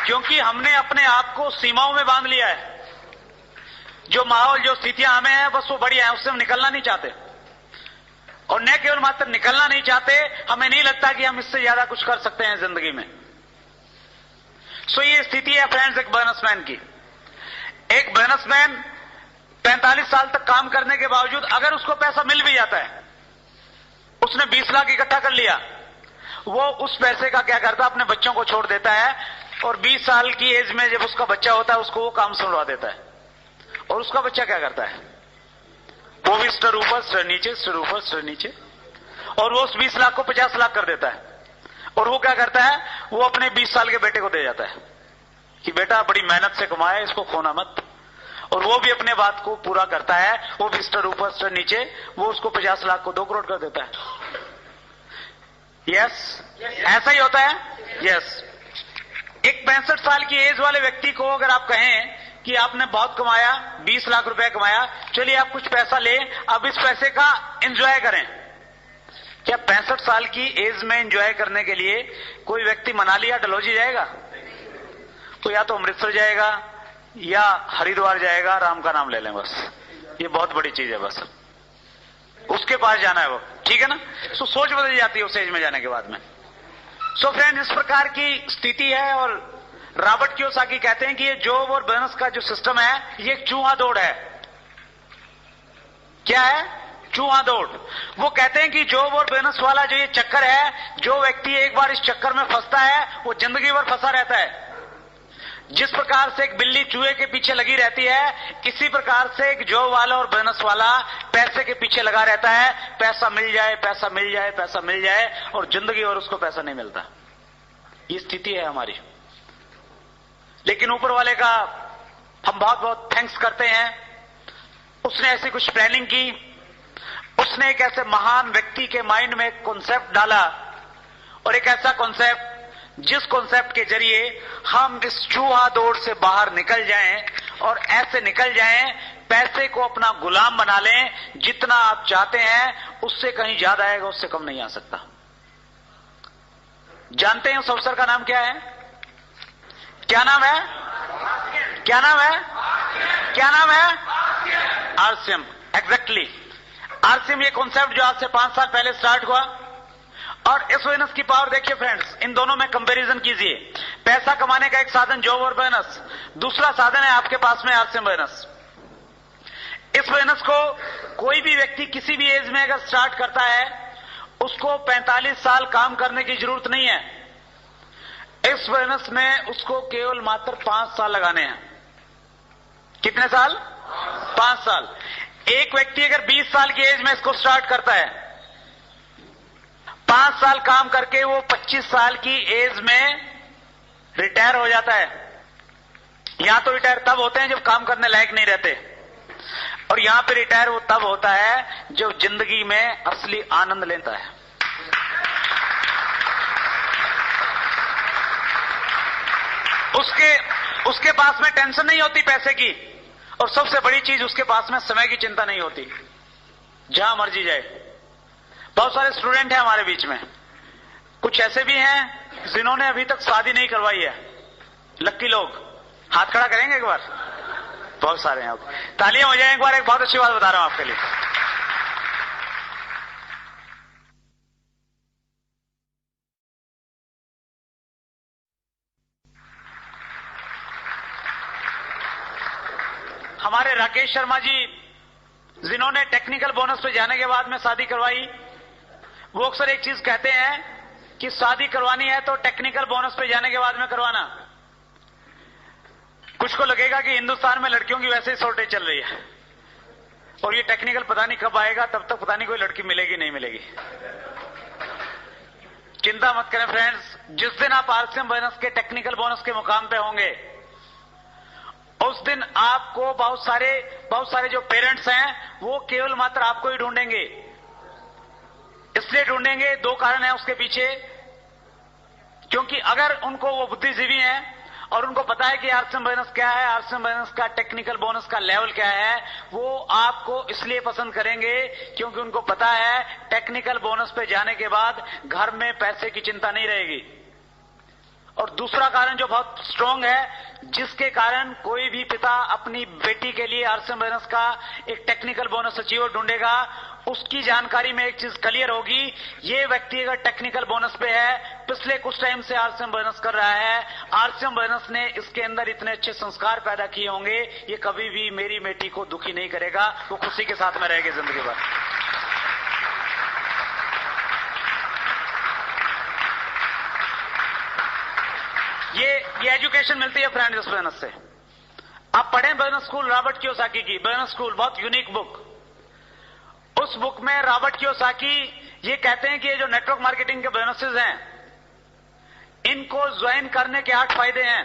क्योंकि हमने अपने आप को सीमाओं में बांध लिया है। जो माहौल, जो स्थितियां हमें है, बस वो बढ़िया है, उससे हम निकलना नहीं चाहते। और न केवल मात्र निकलना नहीं चाहते, हमें नहीं लगता कि हम इससे ज्यादा कुछ कर सकते हैं जिंदगी में। सो ये स्थिति है फ्रेंड्स एक बिजनेसमैन की। एक बिजनेसमैन 45 साल तक काम करने के बावजूद अगर उसको पैसा मिल भी जाता है, उसने 20 लाख इकट्ठा कर लिया, वो उस पैसे का क्या करता है, अपने बच्चों को छोड़ देता है और 20 साल की एज में जब उसका बच्चा होता है उसको वो काम सुनवा देता है। और उसका बच्चा क्या करता है, वो भी स्टर ऊपर, स्टर नीचे, स्टर ऊपर, स्टर नीचे। और वो उस 20 लाख को 50 लाख कर देता है। और वो क्या करता है, वो अपने 20 साल के बेटे को दे जाता है कि बेटा बड़ी मेहनत से कमाया, इसको खोना मत। और वो भी अपने बात को पूरा करता है, वो भी स्टर ऊपर, स्टर नीचे, वो उसको 50 लाख को 2 करोड़ कर देता है। यस, ऐसा ही होता है। यस, एक 65 साल की एज वाले व्यक्ति को अगर आप कहें कि आपने बहुत कमाया, 20 लाख रुपए कमाया, चलिए आप कुछ पैसा ले, अब इस पैसे का एंजॉय करें। क्या 65 साल की एज में एंजॉय करने के लिए कोई व्यक्ति मनाली या डलहौजी जाएगा? तो या तो अमृतसर जाएगा या हरिद्वार जाएगा, राम का नाम ले लें बस, ये बहुत बड़ी चीज है, बस उसके पास जाना है वो, ठीक है ना। सो सोच बदल जाती है उस एज में जाने के बाद में। सो फ्रेंड, इस प्रकार की स्थिति है। और रॉबर्ट कियोसाकी कहते हैं कि ये जॉब और बिजनेस का जो सिस्टम है, ये एक चूहा दौड़ है। क्या है? चूहा दौड़। वो कहते हैं कि जॉब और बिजनेस वाला जो ये चक्कर है, जो व्यक्ति एक बार इस चक्कर में फंसता है वो जिंदगी भर फंसा रहता है। जिस प्रकार से एक बिल्ली चूहे के पीछे लगी रहती है, इसी प्रकार से एक जॉब वाला और बिजनेस वाला पैसे के पीछे लगा रहता है। पैसा मिल जाए, पैसा मिल जाए, पैसा मिल जाए, और जिंदगी भर उसको पैसा नहीं मिलता। ये स्थिति है हमारी। लेकिन ऊपर वाले का हम बहुत बहुत थैंक्स करते हैं, उसने ऐसी कुछ प्लानिंग की, उसने एक ऐसे महान व्यक्ति के माइंड में एक कॉन्सेप्ट डाला, और एक ऐसा कॉन्सेप्ट जिस कॉन्सेप्ट के जरिए हम इस चूहा दौड़ से बाहर निकल जाएं, और ऐसे निकल जाएं, पैसे को अपना गुलाम बना लें। जितना आप चाहते हैं उससे कहीं ज्यादा आएगा, उससे कम नहीं आ सकता। जानते हैं उस अवसर का नाम क्या है? क्या नाम है? क्या नाम है? क्या नाम है? आरसीएम। एग्जैक्टली, आरसीएम ये कॉन्सेप्ट जो आज से 5 साल पहले स्टार्ट हुआ। और इस बिजनेस की पावर देखिए फ्रेंड्स, इन दोनों में कंपैरिजन कीजिए। पैसा कमाने का एक साधन जॉब और बिजनेस, दूसरा साधन है आपके पास में आरसीएम बिजनेस। इस बिजनेस को कोई भी व्यक्ति किसी भी एज में अगर स्टार्ट करता है, उसको 45 साल काम करने की जरूरत नहीं है। इस बोनस में उसको केवल मात्र 5 साल लगाने हैं। कितने साल? 5 साल। एक व्यक्ति अगर 20 साल की एज में इसको स्टार्ट करता है, 5 साल काम करके वो 25 साल की एज में रिटायर हो जाता है। यहां तो रिटायर तब होते हैं जब काम करने लायक नहीं रहते, और यहां पे रिटायर वो तब होता है जब जिंदगी में असली आनंद लेता है। उसके पास में टेंशन नहीं होती पैसे की, और सबसे बड़ी चीज उसके पास में समय की चिंता नहीं होती, जहां मर्जी जाए। बहुत सारे स्टूडेंट हैं हमारे बीच में, कुछ ऐसे भी हैं जिन्होंने अभी तक शादी नहीं करवाई है। लक्की लोग हाथ खड़ा करेंगे एक बार? बहुत सारे हैं। तालियां हो जाए एक बार। एक बहुत अच्छी बात बता रहा हूं आपके लिए। हमारे राकेश शर्मा जी, जिन्होंने टेक्निकल बोनस पे जाने के बाद में शादी करवाई, वो अक्सर एक चीज कहते हैं कि शादी करवानी है तो टेक्निकल बोनस पे जाने के बाद में करवाना। कुछ को लगेगा कि हिंदुस्तान में लड़कियों की वैसे ही शॉर्टेज चल रही है, और ये टेक्निकल पता नहीं कब आएगा, तब तक पता नहीं कोई लड़की मिलेगी नहीं मिलेगी। चिंता मत करें फ्रेंड्स, जिस दिन आप आरसीएम बोनस के टेक्निकल बोनस के मुकाम पे होंगे, उस दिन आपको बहुत सारे जो पेरेंट्स हैं वो केवल मात्र आपको ही ढूंढेंगे। इसलिए ढूंढेंगे, 2 कारण है उसके पीछे। क्योंकि अगर उनको वो बुद्धिजीवी हैं और उनको पता है कि आरसीएम बोनस क्या है, आरसीएम बोनस का टेक्निकल बोनस का लेवल क्या है, वो आपको इसलिए पसंद करेंगे क्योंकि उनको पता है टेक्निकल बोनस पे जाने के बाद घर में पैसे की चिंता नहीं रहेगी। और दूसरा कारण जो बहुत स्ट्रांग है, जिसके कारण कोई भी पिता अपनी बेटी के लिए आरसीएम बोनस का एक टेक्निकल बोनस अचीवर ढूंढेगा, उसकी जानकारी में एक चीज क्लियर होगी, ये व्यक्ति अगर टेक्निकल बोनस पे है, पिछले कुछ टाइम से आरसीएम बोनस कर रहा है, आरसीएम बोनस ने इसके अंदर इतने अच्छे संस्कार पैदा किए होंगे, ये कभी भी मेरी बेटी को दुखी नहीं करेगा, वो खुशी के साथ में रहेगी जिंदगी भर। ये एजुकेशन मिलती है फ्रेंड्स इस बोनस से। आप पढ़ें बोनस स्कूल रॉबर्ट कियोसाकी की, बोनस स्कूल बहुत यूनिक बुक। उस बुक में रॉबर्ट कियोसाकी ये कहते हैं कि ये जो नेटवर्क मार्केटिंग के बोनसेस हैं, इनको ज्वाइन करने के 8 फायदे हैं।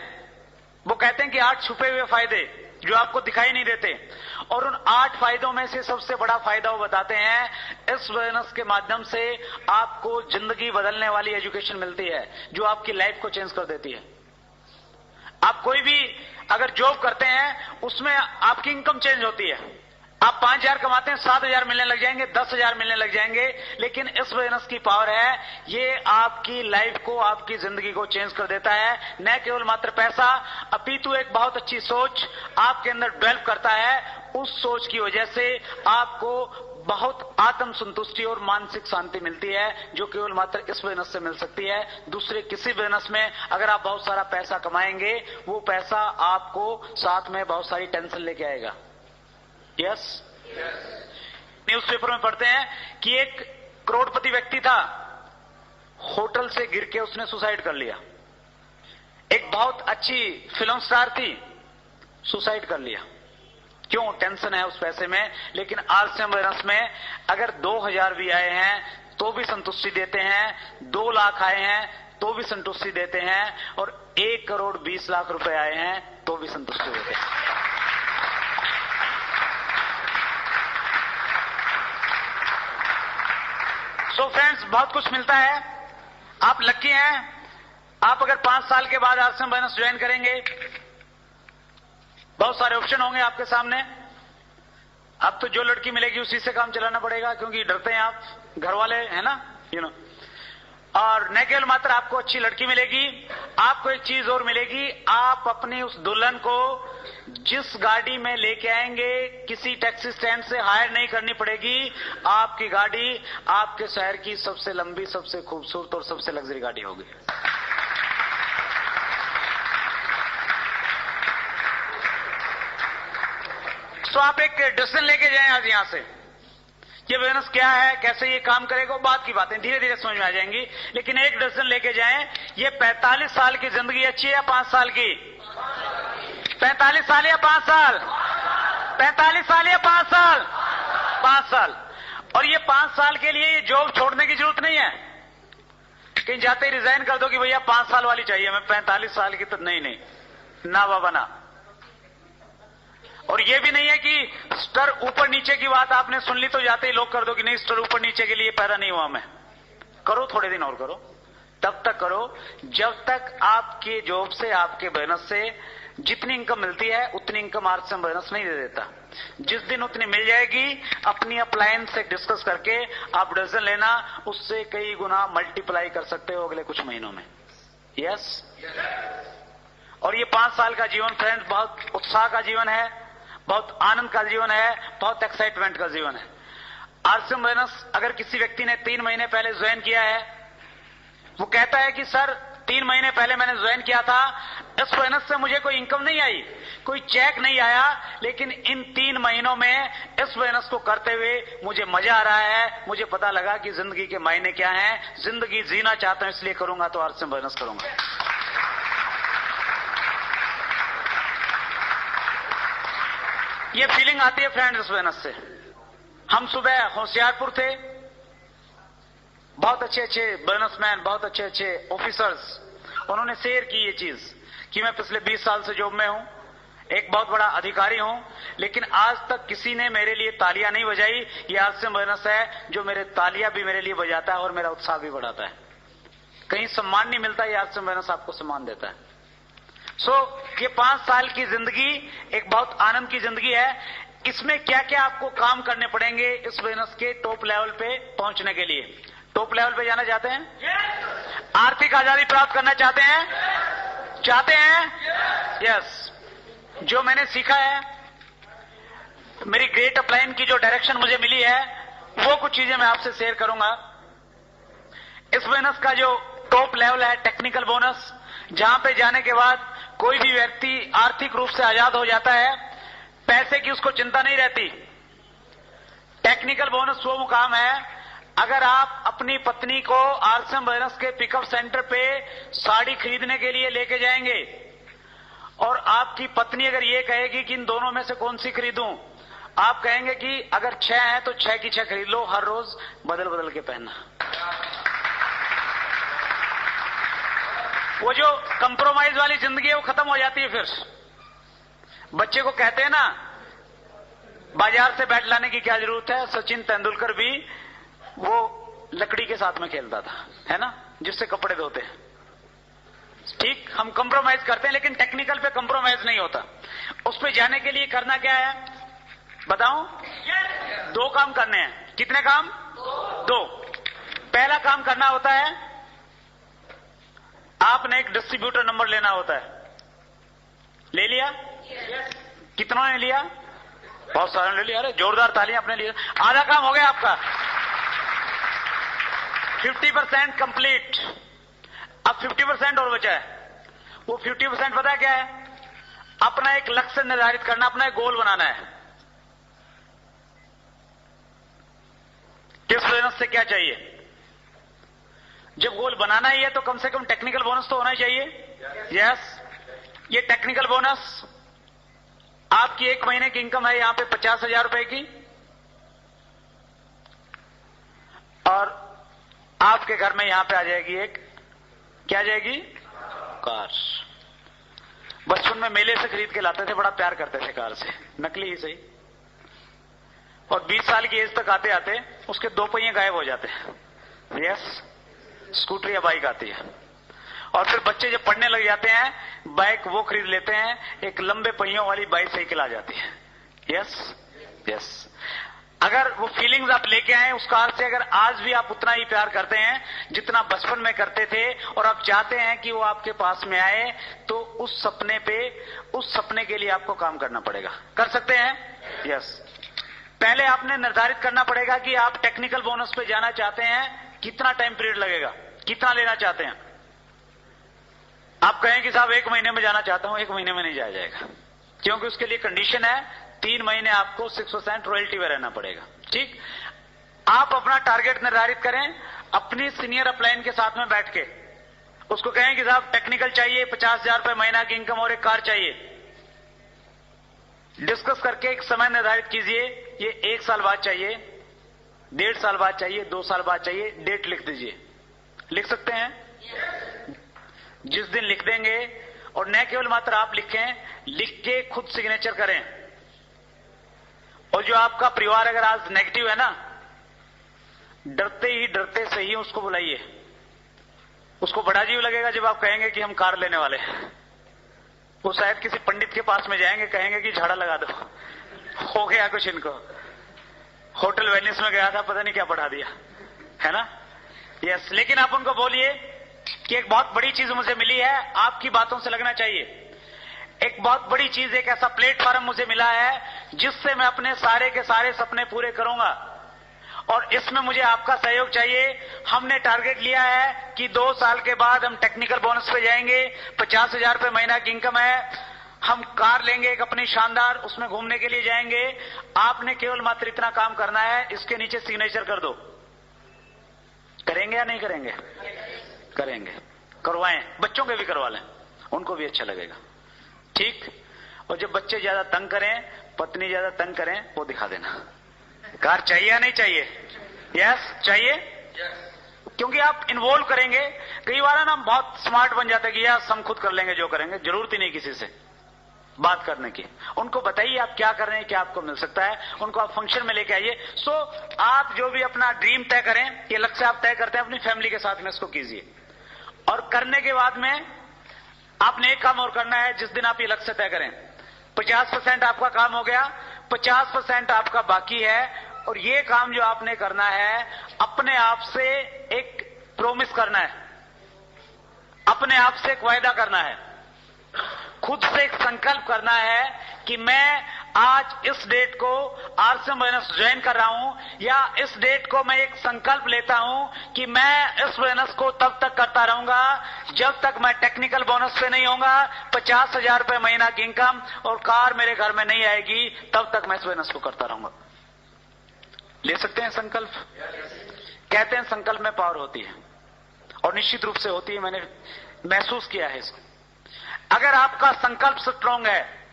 वो कहते हैं कि 8 छुपे हुए फायदे जो आपको दिखाई नहीं देते, और उन 8 फायदों में से सबसे बड़ा फायदा वो बताते हैं, इस बोनस के माध्यम से आपको जिंदगी बदलने वाली एजुकेशन मिलती है जो आपकी लाइफ को चेंज कर देती है। आप कोई भी अगर जॉब करते हैं, उसमें आपकी इनकम चेंज होती है। आप 5,000 कमाते हैं, 7,000 मिलने लग जाएंगे, 10,000 मिलने लग जाएंगे, लेकिन इस बोनस की पावर है, ये आपकी लाइफ को, आपकी जिंदगी को चेंज कर देता है। न केवल मात्र पैसा, अपितु एक बहुत अच्छी सोच आपके अंदर डेवलप करता है। उस सोच की वजह से आपको बहुत आत्म संतुष्टि और मानसिक शांति मिलती है, जो केवल मात्र इस बोनस से मिल सकती है। दूसरे किसी बोनस में अगर आप बहुत सारा पैसा कमाएंगे, वो पैसा आपको साथ में बहुत सारी टेंशन लेके आएगा। यस, न्यूज़पेपर में पढ़ते हैं कि एक करोड़पति व्यक्ति था, होटल से गिर के उसने सुसाइड कर लिया। एक बहुत अच्छी फिल्म स्टार थी, सुसाइड कर लिया। क्यों? टेंशन है उस पैसे में। लेकिन आरसीएम बोनस में अगर 2,000 भी आए हैं तो भी संतुष्टि देते हैं, 2 लाख आए हैं तो भी संतुष्टि देते हैं, और 1 करोड़ 20 लाख रुपए आए हैं तो भी संतुष्टि देते हैं। सो फ्रेंड्स, बहुत कुछ मिलता है। आप लकी हैं। आप अगर 5 साल के बाद आरसीएम बोनस ज्वाइन करेंगे, बहुत सारे ऑप्शन होंगे आपके सामने। अब तो जो लड़की मिलेगी उसी से काम चलाना पड़ेगा, क्योंकि डरते हैं आप, घर वाले है ना, और न केवल मात्र आपको अच्छी लड़की मिलेगी, आपको एक चीज और मिलेगी। आप अपनी उस दुल्हन को जिस गाड़ी में लेके आएंगे, किसी टैक्सी स्टैंड से हायर नहीं करनी पड़ेगी। आपकी गाड़ी आपके शहर की सबसे लंबी, सबसे खूबसूरत और सबसे लग्जरी गाड़ी होगी। तो आप एक डिसीजन लेके जाएं आज यहां से, ये बोनस क्या है, कैसे ये काम करेगा, बात की बातें धीरे धीरे समझ में आ जाएंगी। लेकिन एक डिसीजन लेके जाएं ये 45 साल की जिंदगी अच्छी है या 5 साल की? 45 साल या 5 साल? 45 साल या 5 साल? 5 साल। और ये 5 साल के लिए ये जॉब छोड़ने की जरूरत नहीं है, कहीं जाते ही रिजाइन कर दो कि भैया 5 साल वाली चाहिए, मैं 45 साल की तो नहीं, ना बाबा ना। और ये भी नहीं है कि स्तर ऊपर नीचे की बात आपने सुन ली तो जाते ही लोग कर दो कि नहीं, स्तर ऊपर नीचे के लिए पैदा नहीं हुआ मैं। करो, थोड़े दिन और करो, तब तक करो जब तक आपके जॉब से, आपके बोनस से जितनी इनकम मिलती है उतनी इनकम आरसीएम बोनस नहीं दे देता। जिस दिन उतनी मिल जाएगी, अपनी अपलायंस से डिस्कस करके आप डिसीजन लेना, उससे कई गुना मल्टीप्लाई कर सकते हो अगले कुछ महीनों में। यस। और ये 5 साल का जीवन फ्रेंड्स बहुत उत्साह का जीवन है, बहुत आनंद का जीवन है, बहुत एक्साइटमेंट का जीवन है। आरसीएम बोनस अगर किसी व्यक्ति ने 3 महीने पहले ज्वाइन किया है, वो कहता है कि सर 3 महीने पहले मैंने ज्वाइन किया था, इस बोनस से मुझे कोई इनकम नहीं आई, कोई चेक नहीं आया, लेकिन इन 3 महीनों में इस बोनस को करते हुए मुझे मजा आ रहा है, मुझे पता लगा कि जिंदगी के मायने क्या हैं, जिंदगी जीना चाहता हूं इसलिए करूंगा तो आरसीएम बोनस करूंगा। ये फीलिंग आती है फ्रेंड्स इस बोनस से। हम सुबह होशियारपुर थे, बहुत अच्छे अच्छे बिजनेसमैन, बहुत अच्छे अच्छे ऑफिसर्स, उन्होंने शेयर की ये चीज कि मैं पिछले 20 साल से जॉब में हूं, एक बहुत बड़ा अधिकारी हूं, लेकिन आज तक किसी ने मेरे लिए तालियां नहीं बजाई। ये आरसीएम बोनस है जो मेरे तालियां भी मेरे लिए बजाता है और मेरा उत्साह भी बढ़ाता है। कहीं सम्मान नहीं मिलता, ये आरसीएम बोनस आपको सम्मान देता है। ये 5 साल की जिंदगी एक बहुत आनंद की जिंदगी है। इसमें क्या क्या आपको काम करने पड़ेंगे इस बोनस के टॉप लेवल पे पहुंचने के लिए? टॉप लेवल पे जाना चाहते हैं? आर्थिक आजादी प्राप्त करना चाहते हैं? चाहते हैं? यस। जो मैंने सीखा है, मेरी ग्रेट अपलाइन की जो डायरेक्शन मुझे मिली है, वो कुछ चीजें मैं आपसे शेयर करूंगा। इस बोनस का जो टॉप लेवल है टेक्निकल बोनस, जहां पे जाने के बाद कोई भी व्यक्ति आर्थिक रूप से आजाद हो जाता है, पैसे की उसको चिंता नहीं रहती। टेक्निकल बोनस वो मुकाम है, अगर आप अपनी पत्नी को आरसीएम बोनस के पिकअप सेंटर पे साड़ी खरीदने के लिए लेके जाएंगे और आपकी पत्नी अगर ये कहेगी कि इन दोनों में से कौन सी खरीदूं, आप कहेंगे कि अगर 6 है तो 6 की 6 खरीद लो, हर रोज बदल बदल के पहनना। वो जो कंप्रोमाइज वाली जिंदगी है वो खत्म हो जाती है। फिर बच्चे को कहते हैं ना, बाजार से बैट लाने की क्या जरूरत है, सचिन तेंदुलकर भी वो लकड़ी के साथ में खेलता था, है ना, जिससे कपड़े धोते हैं। ठीक, हम कंप्रोमाइज करते हैं, लेकिन टेक्निकल पे कंप्रोमाइज नहीं होता। उस पे जाने के लिए करना क्या है बताऊं? 2 काम करने हैं। कितने काम? 2। पहला काम करना होता है, आपने एक डिस्ट्रीब्यूटर नंबर लेना होता है। ले लिया? कितनों ने लिया? बहुत सारे ने लिया। अरे जोरदार तालियां अपने लिए। आधा काम हो गया आपका, 50% कंप्लीट। अब 50% और बचा है। वो 50% पता है क्या है? अपना एक लक्ष्य निर्धारित करना, अपना एक गोल बनाना है। किस बोनस से क्या चाहिए? जब गोल बनाना ही है तो कम से कम टेक्निकल बोनस तो होना ही चाहिए। यस। ये टेक्निकल बोनस, आपकी 1 महीने की इनकम है यहां पे 50,000 रुपए की, और आपके घर में यहां पे आ जाएगी एक, क्या आ जाएगी? कार। बचपन में मेले से खरीद के लाते थे, बड़ा प्यार करते थे कार से, नकली ही सही। और 20 साल की एज तक आते आते उसके 2 पहिए गायब हो जाते हैं। यस। स्कूटर या बाइक आती है, और फिर बच्चे जब पढ़ने लग जाते हैं, बाइक वो खरीद लेते हैं, एक लंबे पहियों वाली बाइसाइकिल आ जाती है। Yes yes. अगर वो फीलिंग्स आप लेके आए उस कार से, अगर आज भी आप उतना ही प्यार करते हैं जितना बचपन में करते थे, और आप चाहते हैं कि वो आपके पास में आए, तो उस सपने के लिए आपको काम करना पड़ेगा। कर सकते हैं? यस। पहले आपने निर्धारित करना पड़ेगा कि आप टेक्निकल बोनस पे जाना चाहते हैं, कितना टाइम पीरियड लगेगा, कितना लेना चाहते हैं। आप कहें कि साहब 1 महीने में जाना चाहता हूं, 1 महीने में नहीं जाया जाएगा, क्योंकि उसके लिए कंडीशन है 3 महीने आपको 6% रॉयल्टी में रहना पड़ेगा। ठीक। आप अपना टारगेट निर्धारित करें अपनी सीनियर अपलाइन के साथ में बैठ के, उसको कहें कि साहब टेक्निकल चाहिए, 50,000 रुपए महीना की इनकम और एक कार चाहिए, डिस्कस करके एक समय निर्धारित कीजिए। ये 1 साल बाद चाहिए, 1.5 साल बाद चाहिए, 2 साल बाद चाहिए, डेट लिख दीजिए। लिख सकते हैं? जिस दिन लिख देंगे, और न केवल मात्र आप लिखें, लिख के खुद सिग्नेचर करें। और जो आपका परिवार अगर आज नेगेटिव है ना, डरते से ही उसको बुलाइए। उसको बड़ा अजीब लगेगा जब आप कहेंगे कि हम कार लेने वाले हैं। वो शायद किसी पंडित के पास में जाएंगे, कहेंगे कि झाड़ा लगा दो, हो गया कुछ इनको। होटल वेनिस में गया था, पता नहीं क्या पढ़ा दिया, है ना? यस। लेकिन आप उनको बोलिए कि एक बहुत बड़ी चीज मुझे मिली है, आपकी बातों से लगना चाहिए। एक बहुत बड़ी चीज, एक ऐसा प्लेटफॉर्म मुझे मिला है जिससे मैं अपने सारे के सारे सपने पूरे करूंगा, और इसमें मुझे आपका सहयोग चाहिए। हमने टारगेट लिया है कि 2 साल के बाद हम टेक्निकल बोनस पे जाएंगे, 50,000 रुपए महीना की इनकम है, हम कार लेंगे एक अपनी शानदार, उसमें घूमने के लिए जाएंगे। आपने केवल मात्र इतना काम करना है, इसके नीचे सिग्नेचर कर दो। करेंगे या नहीं करेंगे? करेंगे। करवाएं, बच्चों के भी करवा लें, उनको भी अच्छा लगेगा। ठीक। और जब बच्चे ज्यादा तंग करें, पत्नी ज्यादा तंग करें, वो दिखा देना। कार चाहिए या नहीं चाहिए? यस, चाहिए। क्योंकि आप इन्वॉल्व करेंगे। कई बार ना हम बहुत स्मार्ट बन जाते हैं कि यस हम खुद कर लेंगे, जो करेंगे, जरूरत ही नहीं किसी से बात करने की। उनको बताइए आप क्या कर रहे हैं, क्या आपको मिल सकता है, उनको आप फंक्शन में लेके आइए। सो आप जो भी अपना ड्रीम तय करें, ये लक्ष्य आप तय करते हैं, अपनी फैमिली के साथ में इसको कीजिए। और करने के बाद में आपने एक काम और करना है। जिस दिन आप ये लक्ष्य तय करें, 50% आपका काम हो गया, 50% आपका बाकी है। और ये काम जो आपने करना है, अपने आप से एक प्रोमिस करना है, अपने आप से एक वायदा करना है, खुद से एक संकल्प करना है कि मैं आज इस डेट को आरसीएम बोनस ज्वाइन कर रहा हूं, या इस डेट को मैं एक संकल्प लेता हूं कि मैं इस बोनस को तब तक करता रहूंगा जब तक मैं टेक्निकल बोनस पे नहीं होऊंगा। 50,000 रुपए महीना की इनकम और कार मेरे घर में नहीं आएगी, तब तक मैं इस बोनस को करता रहूंगा। ले सकते हैं संकल्प? कहते हैं संकल्प में पावर होती है, और निश्चित रूप से होती है। मैंने महसूस किया है इसको। अगर आपका संकल्प स्ट्रांग है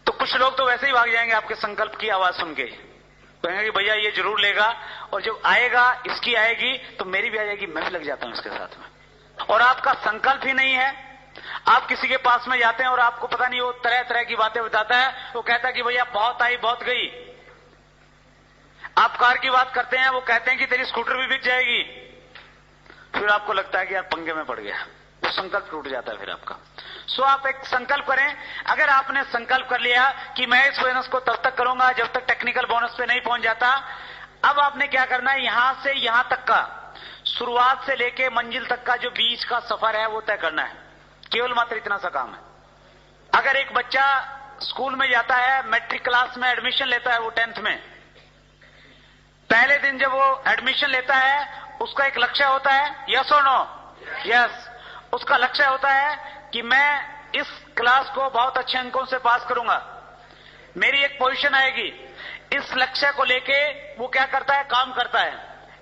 तो कुछ लोग तो वैसे ही भाग जाएंगे आपके संकल्प की आवाज सुन के, कहेंगे कि भैया ये जरूर लेगा, और जब आएगा, इसकी आएगी तो मेरी भी आ जाएगी, मैं भी लग जाता हूं इसके साथ में। और आपका संकल्प ही नहीं है, आप किसी के पास में जाते हैं और आपको पता नहीं, वो तरह तरह की बातें बताता है। वो कहता है कि भैया बहुत आई बहुत गई। आप कार की बात करते हैं, वो कहते हैं कि तेरी स्कूटर भी बिक जाएगी। फिर आपको लगता है कि यार पंगे में पड़ गया, वो संकल्प टूट जाता है फिर आपका। सो आप एक संकल्प करें। अगर आपने संकल्प कर लिया कि मैं इस बोनस को तब तक करूंगा जब तक टेक्निकल बोनस पे नहीं पहुंच जाता, अब आपने क्या करना है, यहां से यहां तक का, शुरुआत से लेके मंजिल तक का जो बीच का सफर है वो तय करना है। केवल मात्र इतना सा काम है। अगर एक बच्चा स्कूल में जाता है, मैट्रिक क्लास में एडमिशन लेता है, वो 10th में, पहले दिन जब वो एडमिशन लेता है, उसका एक लक्ष्य होता है, यस और नो? यस। उसका लक्ष्य होता है कि मैं इस क्लास को बहुत अच्छे अंकों से पास करूंगा, मेरी एक पोजीशन आएगी। इस लक्ष्य को लेके वो क्या करता है, काम करता है।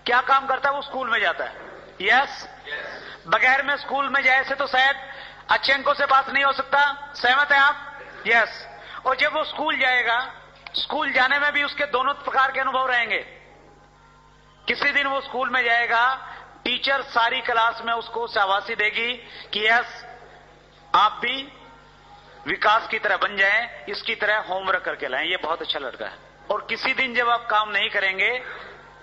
क्या काम करता है? वो स्कूल में जाता है। यस। बगैर में स्कूल में जाए से तो शायद अच्छे अंकों से पास नहीं हो सकता। सहमत है आप? यस। और जब वो स्कूल जाएगा, स्कूल जाने में भी उसके दोनों प्रकार के अनुभव रहेंगे। किसी दिन वो स्कूल में जाएगा, टीचर सारी क्लास में उसको शाबाशी देगी कि यस आप भी विकास की तरह बन जाएं, इसकी तरह होमवर्क करके लाएं, ये बहुत अच्छा लड़का है। और किसी दिन जब आप काम नहीं करेंगे,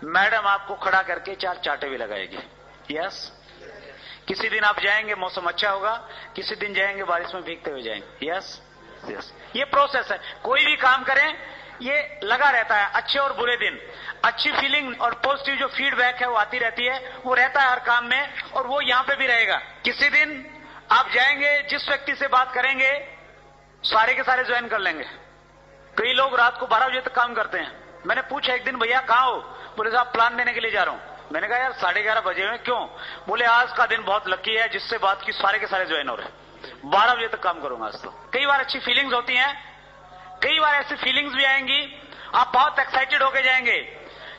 मैडम आपको खड़ा करके 4 चांटे भी लगाएगी। यस। किसी दिन आप जाएंगे, मौसम अच्छा होगा, किसी दिन जाएंगे बारिश में भीगते हुए जाएंगे। Yes yes. ये प्रोसेस है। कोई भी काम करें, ये लगा रहता है। अच्छे और बुरे दिन, अच्छी फीलिंग और पॉजिटिव जो फीडबैक है वो आती रहती है, वो रहता है हर काम में, और वो यहां पे भी रहेगा। किसी दिन आप जाएंगे, जिस व्यक्ति से बात करेंगे, सारे के सारे ज्वाइन कर लेंगे। कई लोग रात को 12 बजे तक काम करते हैं। मैंने पूछा एक दिन, भैया कहाँ हो? बोले साहब प्लान देने के लिए जा रहा हूं। मैंने कहा यार 11:30 बजे हुए, क्यों? बोले आज का दिन बहुत लकी है, जिससे बात की सारे के सारे ज्वाइन हो रहे हैं, 12 बजे तक काम करूंगा आज तो। कई बार अच्छी फीलिंग्स होती हैं, कई बार ऐसी फीलिंग्स भी आएंगी, आप बहुत एक्साइटेड होके जाएंगे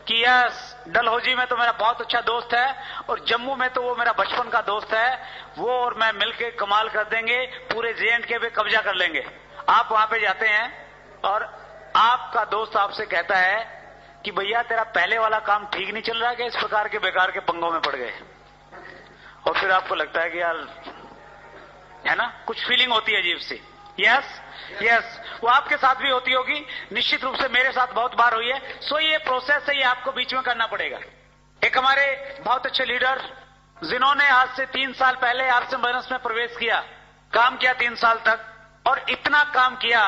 कि यस डलहौजी में तो मेरा बहुत अच्छा दोस्त है और जम्मू में तो वो मेरा बचपन का दोस्त है। वो और मैं मिलके कमाल कर देंगे, पूरे J&K पे कब्जा कर लेंगे। आप वहां पे जाते हैं और आपका दोस्त आपसे कहता है कि भैया तेरा पहले वाला काम ठीक नहीं चल रहा, कि इस प्रकार के बेकार के पंगों में पड़ गए। और फिर आपको लगता है कि यार, है ना, कुछ फीलिंग होती है अजीब सी। यस, वो आपके साथ भी होती होगी, निश्चित रूप से मेरे साथ बहुत बार हुई है। सो ये प्रोसेस है, ये आपको बीच में करना पड़ेगा। एक हमारे बहुत अच्छे लीडर जिन्होंने आज से 3 साल पहले आरसीएम फाइनेंस में प्रवेश किया, काम किया 3 साल तक, और इतना काम किया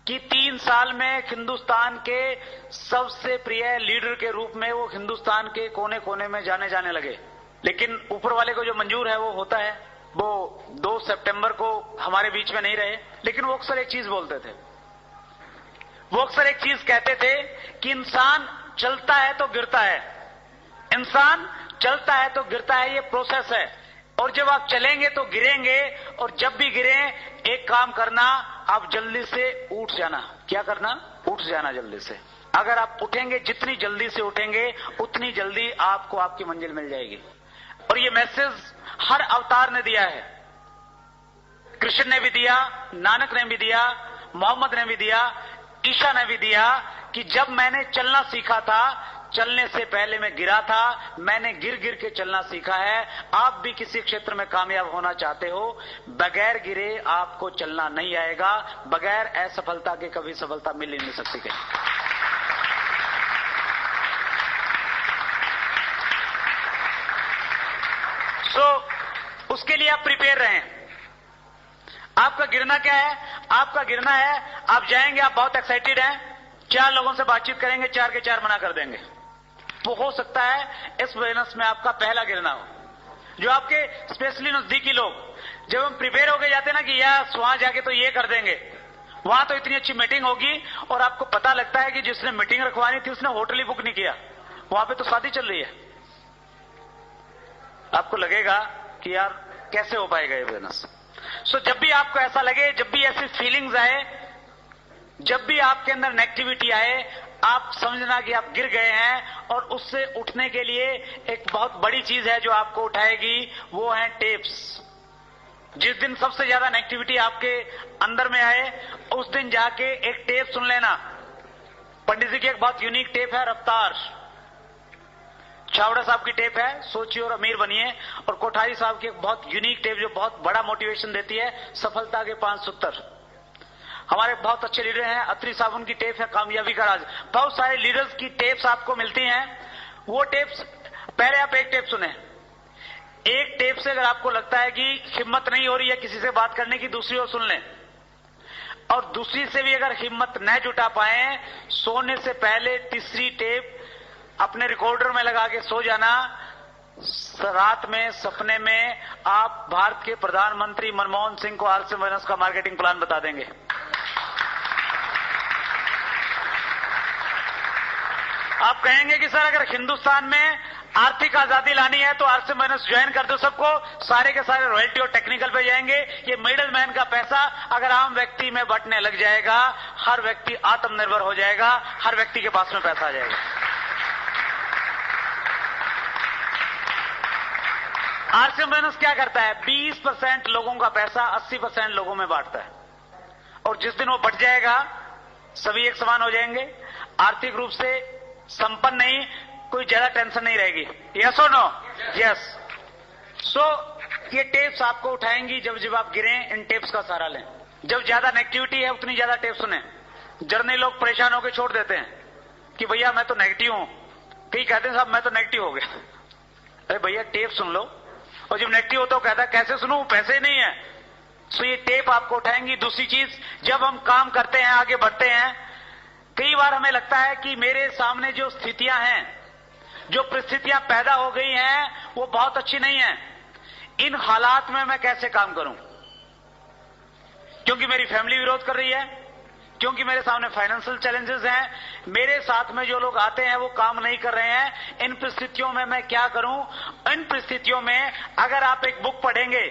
कि 3 साल में हिंदुस्तान के सबसे प्रिय लीडर के रूप में वो हिंदुस्तान के कोने कोने में जाने लगे। लेकिन ऊपर वाले को जो मंजूर है वो होता है। वो 2 सितंबर को हमारे बीच में नहीं रहे, लेकिन वो अक्सर एक चीज बोलते थे, वो अक्सर एक चीज कहते थे कि इंसान चलता है तो गिरता है, इंसान चलता है तो गिरता है, ये प्रोसेस है। और जब आप चलेंगे तो गिरेंगे, और जब भी गिरे एक काम करना, आप जल्दी से उठ जाना। क्या करना? उठ जाना जल्दी से। अगर आप उठेंगे, जितनी जल्दी से उठेंगे उतनी जल्दी आपको आपकी मंजिल मिल जाएगी। और ये मैसेज हर अवतार ने दिया है। कृष्ण ने भी दिया, नानक ने भी दिया, मोहम्मद ने भी दिया, ईशा ने भी दिया कि जब मैंने चलना सीखा था, चलने से पहले मैं गिरा था, मैंने गिर गिर के चलना सीखा है। आप भी किसी क्षेत्र में कामयाब होना चाहते हो, बगैर गिरे आपको चलना नहीं आएगा। बगैर असफलता के कभी सफलता मिल ही नहीं सकती कहीं। उसके लिए आप प्रिपेयर रहें। आपका गिरना क्या है? आपका गिरना है, आप जाएंगे, आप बहुत एक्साइटेड हैं, 4 लोगों से बातचीत करेंगे, 4 के 4 मना कर देंगे। वो हो सकता है इस बिजनेस में आपका पहला गिरना हो। जो आपके स्पेशली नजदीकी लोग, जब हम प्रिपेयर होके जाते हैं ना कि यार वहां जाके तो ये कर देंगे, वहां तो इतनी अच्छी मीटिंग होगी, और आपको पता लगता है कि जिसने मीटिंग रखवानी थी उसने होटल ही बुक नहीं किया, वहां पे तो शादी चल रही है। आपको लगेगा कि यार कैसे हो पाएगा ये बिजनेस। सो जब भी आपको ऐसा लगे, जब भी ऐसी फीलिंग्स आए, जब भी आपके अंदर नेगेटिविटी आए, आप समझना कि आप गिर गए हैं। और उससे उठने के लिए एक बहुत बड़ी चीज है जो आपको उठाएगी, वो है टेप्स। जिस दिन सबसे ज्यादा नेगेटिविटी आपके अंदर में आए, उस दिन जाके एक टेप सुन लेना। पंडित जी की एक बहुत यूनिक टेप है, रफ्तार। छावड़ा साहब की टेप है, सोचिए और अमीर बनिए। और कोठारी साहब की एक बहुत यूनिक टेप जो बहुत बड़ा मोटिवेशन देती है, सफलता के 5 सूत्र। हमारे बहुत अच्छे लीडर हैं, अत्री साहब, उनकी टेप है कामयाबी का राज। बहुत सारे लीडर्स की टेप्स आपको मिलती हैं। वो टेप्स, पहले आप एक टेप सुने। एक टेप से अगर आपको लगता है कि हिम्मत नहीं हो रही है किसी से बात करने की, दूसरी ओर सुन लें। और दूसरी से भी अगर हिम्मत न जुटा पाए, सोने से पहले तीसरी टेप अपने रिकॉर्डर में लगा के सो जाना। रात में सपने में आप भारत के प्रधानमंत्री मनमोहन सिंह को आरसीएम फाइनेंस का मार्केटिंग प्लान बता देंगे। आप कहेंगे कि सर अगर हिंदुस्तान में आर्थिक आजादी लानी है तो आरसीएम फाइनेंस ज्वाइन कर दो सबको, सारे के सारे रॉयल्टी और टेक्निकल पे जाएंगे। ये मिडिल मैन का पैसा अगर आम व्यक्ति में बंटने लग जाएगा, हर व्यक्ति आत्मनिर्भर हो जाएगा, हर व्यक्ति के पास में पैसा आ जाएगा। आरसीएम फाइनेंस क्या करता है? 20% लोगों का पैसा 80% लोगों में बांटता है। और जिस दिन वो बट जाएगा, सभी एक समान हो जाएंगे, आर्थिक रूप से संपन्न नहीं, कोई ज्यादा टेंशन नहीं रहेगी। यस और नो? यस। सो ये टेप्स आपको उठाएंगी। जब जब आप गिरें, इन टेप्स का सहारा लें। जब ज्यादा नेगेटिविटी है उतनी ज्यादा टेप सुने। जर्नी लोग परेशान होकर छोड़ देते हैं कि भैया मैं तो नेगेटिव हूं, कई कहते हैं साहब मैं तो नेगेटिव हो गया। अरे भैया टेप सुन लो। और जब नेगेटिव होता है कहता है कैसे सुनूं, पैसे नहीं है। सो ये टेप आपको उठाएंगी। दूसरी चीज, जब हम काम करते हैं, आगे बढ़ते हैं, कई बार हमें लगता है कि मेरे सामने जो स्थितियां हैं, जो परिस्थितियां पैदा हो गई हैं, वो बहुत अच्छी नहीं है। इन हालात में मैं कैसे काम करूं? क्योंकि मेरी फैमिली विरोध कर रही है, क्योंकि मेरे सामने फाइनेंशियल चैलेंजेस हैं, मेरे साथ में जो लोग आते हैं वो काम नहीं कर रहे हैं। इन परिस्थितियों में मैं क्या करूं? इन परिस्थितियों में अगर आप एक बुक पढ़ेंगे,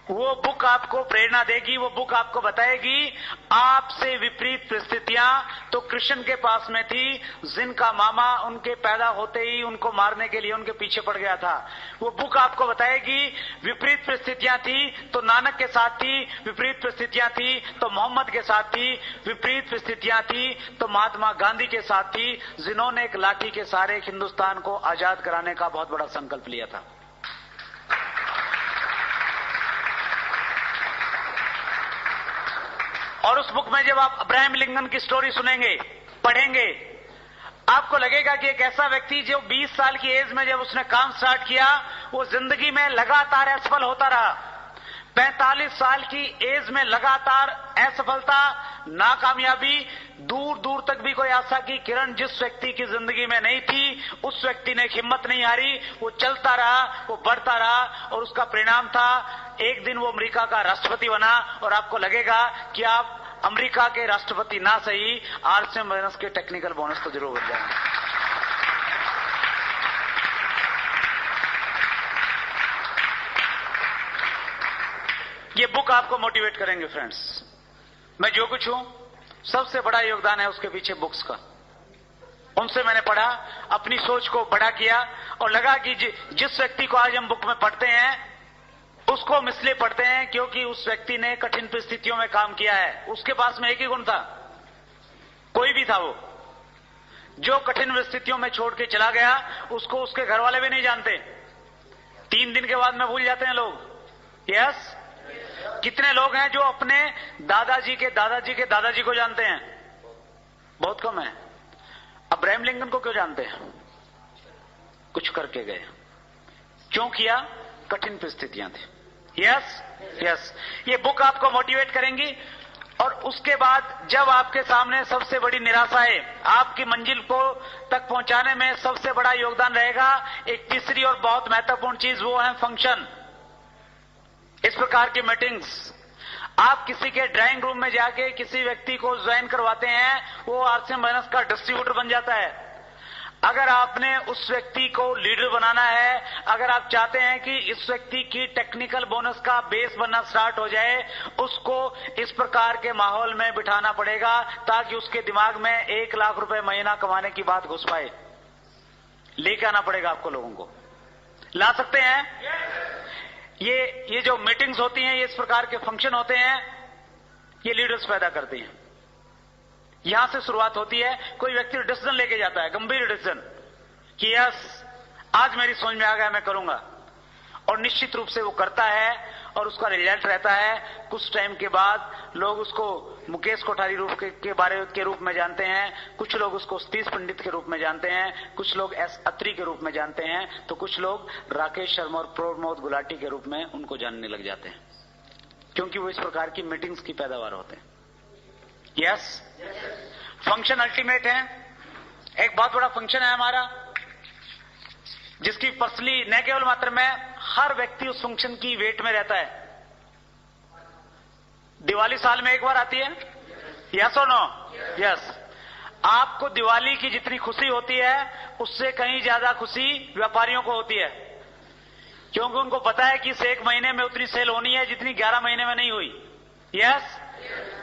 वो बुक आपको प्रेरणा देगी, वो बुक आपको बताएगी आपसे विपरीत परिस्थितियां तो कृष्ण के पास में थी, जिनका मामा उनके पैदा होते ही उनको मारने के लिए उनके पीछे पड़ गया था। वो बुक आपको बताएगी विपरीत परिस्थितियां थी तो नानक के साथ थी, विपरीत परिस्थितियां थी तो मोहम्मद के साथ थी, विपरीत परिस्थितियां थी तो महात्मा गांधी के साथ थी, जिन्होंने एक लाठी के सहारे हिंदुस्तान को आजाद कराने का बहुत बड़ा संकल्प लिया था। और उस बुक में जब आप अब्राहम लिंकन की स्टोरी सुनेंगे, पढ़ेंगे, आपको लगेगा कि एक ऐसा व्यक्ति जो 20 साल की एज में जब उसने काम स्टार्ट किया, वो जिंदगी में लगातार असफल होता रहा। 45 साल की एज में लगातार असफलता, नाकामयाबी, दूर दूर तक भी कोई आशा की किरण जिस व्यक्ति की जिंदगी में नहीं थी, उस व्यक्ति ने हिम्मत नहीं हारी, वो चलता रहा, वो बढ़ता रहा और उसका परिणाम था एक दिन वो अमेरिका का राष्ट्रपति बना। और आपको लगेगा कि आप अमेरिका के राष्ट्रपति ना सही, आरसीएम बोनस के टेक्निकल बोनस तो जरूर बन जाएंगे। ये बुक आपको मोटिवेट करेंगे फ्रेंड्स। मैं जो कुछ हूं, सबसे बड़ा योगदान है उसके पीछे बुक्स का। उनसे मैंने पढ़ा, अपनी सोच को बड़ा किया और लगा कि जिस व्यक्ति को आज हम बुक में पढ़ते हैं उसको हम इसलिए पढ़ते हैं क्योंकि उस व्यक्ति ने कठिन परिस्थितियों में काम किया है। उसके पास में एक ही गुण था, कोई भी था वो, जो कठिन परिस्थितियों में छोड़ के चला गया, उसको उसके घर वाले भी नहीं जानते। 3 दिन के बाद में भूल जाते हैं लोग। यस, कितने लोग हैं जो अपने दादाजी के दादाजी के दादाजी को जानते हैं? बहुत कम है। अब्राहम लिंकन को क्यों जानते हैं? कुछ करके गए। क्यों किया? कठिन परिस्थितियां थी। यस यस, ये बुक आपको मोटिवेट करेंगी। और उसके बाद जब आपके सामने सबसे बड़ी निराशा है, आपकी मंजिल को तक पहुंचाने में सबसे बड़ा योगदान रहेगा एक तीसरी और बहुत महत्वपूर्ण चीज, वो है फंक्शन। इस प्रकार की मीटिंग्स आप किसी के ड्राइंग रूम में जाके किसी व्यक्ति को ज्वाइन करवाते हैं, वो आरसीएम बोनस का डिस्ट्रीब्यूटर बन जाता है। अगर आपने उस व्यक्ति को लीडर बनाना है, अगर आप चाहते हैं कि इस व्यक्ति की टेक्निकल बोनस का बेस बनना स्टार्ट हो जाए, उसको इस प्रकार के माहौल में बिठाना पड़ेगा ताकि उसके दिमाग में 1 लाख रुपए महीना कमाने की बात घुस पाए। लेके आना पड़ेगा आपको, लोगों को ला सकते हैं। ये जो मीटिंग्स होती हैं, ये इस प्रकार के फंक्शन होते हैं, ये लीडर्स पैदा करती हैं। यहां से शुरुआत होती है। कोई व्यक्ति डिसीजन लेके जाता है, गंभीर डिसीजन, कि यस आज मेरी समझ में आ गया, मैं करूंगा, और निश्चित रूप से वो करता है और उसका रिजल्ट रहता है। कुछ टाइम के बाद लोग उसको मुकेश कोठारी के रूप में जानते हैं, कुछ लोग उसको सतीश पंडित के रूप में जानते हैं, कुछ लोग एस अत्री के रूप में जानते हैं, तो कुछ लोग राकेश शर्मा और प्रमोद गुलाटी के रूप में उनको जानने लग जाते हैं, क्योंकि वो इस प्रकार की मीटिंग्स की पैदावार होते हैं। यस, फंक्शन अल्टीमेट है। एक बहुत बड़ा फंक्शन है हमारा, जिसकी पर्सनली न केवल मात्र में हर व्यक्ति उस फंक्शन की वेट में रहता है। दिवाली साल में एक बार आती है, यस और नो? यस। आपको दिवाली की जितनी खुशी होती है उससे कहीं ज्यादा खुशी व्यापारियों को होती है, क्योंकि उनको पता है कि इस 1 महीने में उतनी सेल होनी है जितनी 11 महीने में नहीं हुई। यस,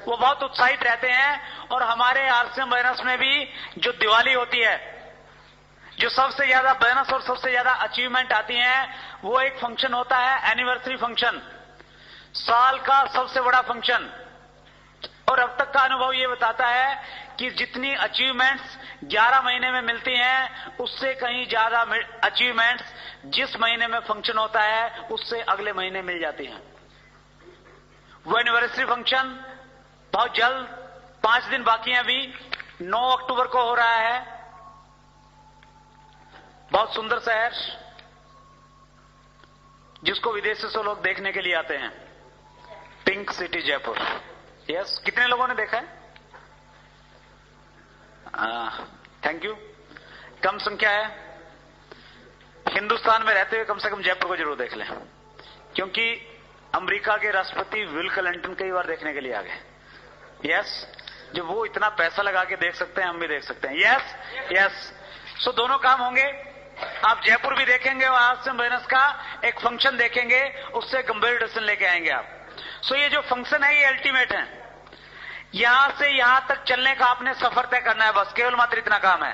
वो बहुत उत्साहित रहते हैं। और हमारे आरसीएम बोनस में भी जो दिवाली होती है, जो सबसे ज्यादा बोनस और सबसे ज्यादा अचीवमेंट आती हैं, वो एक फंक्शन होता है, एनिवर्सरी फंक्शन, साल का सबसे बड़ा फंक्शन। और अब तक का अनुभव ये बताता है कि जितनी अचीवमेंट्स 11 महीने में मिलती हैं, उससे कहीं ज्यादा अचीवमेंट्स जिस महीने में फंक्शन होता है उससे अगले महीने मिल जाती हैं। वो एनिवर्सरी फंक्शन बहुत जल्द, 5 दिन बाकी हैं अभी, 9 अक्टूबर को हो रहा है। बहुत सुंदर शहर, जिसको विदेशों से लोग देखने के लिए आते हैं, पिंक सिटी जयपुर। यस, कितने लोगों ने देखा है? Thank you. कम संख्या है। हिंदुस्तान में रहते हुए कम से कम जयपुर को जरूर देख लें, क्योंकि अमेरिका के राष्ट्रपति विल क्लिंटन कई बार देखने के लिए आ गए। यस, जब वो इतना पैसा लगा के देख सकते हैं, हम भी देख सकते हैं। Yes yes. सो दोनों काम होंगे। आप जयपुर भी देखेंगे और आरसीएम बिजनेस का एक फंक्शन देखेंगे, उससे गंभीर डिसीजन लेके आएंगे आप। सो ये जो फंक्शन है ये अल्टीमेट है। यहां से यहां तक चलने का आपने सफर तय करना है, बस केवल मात्र इतना काम है।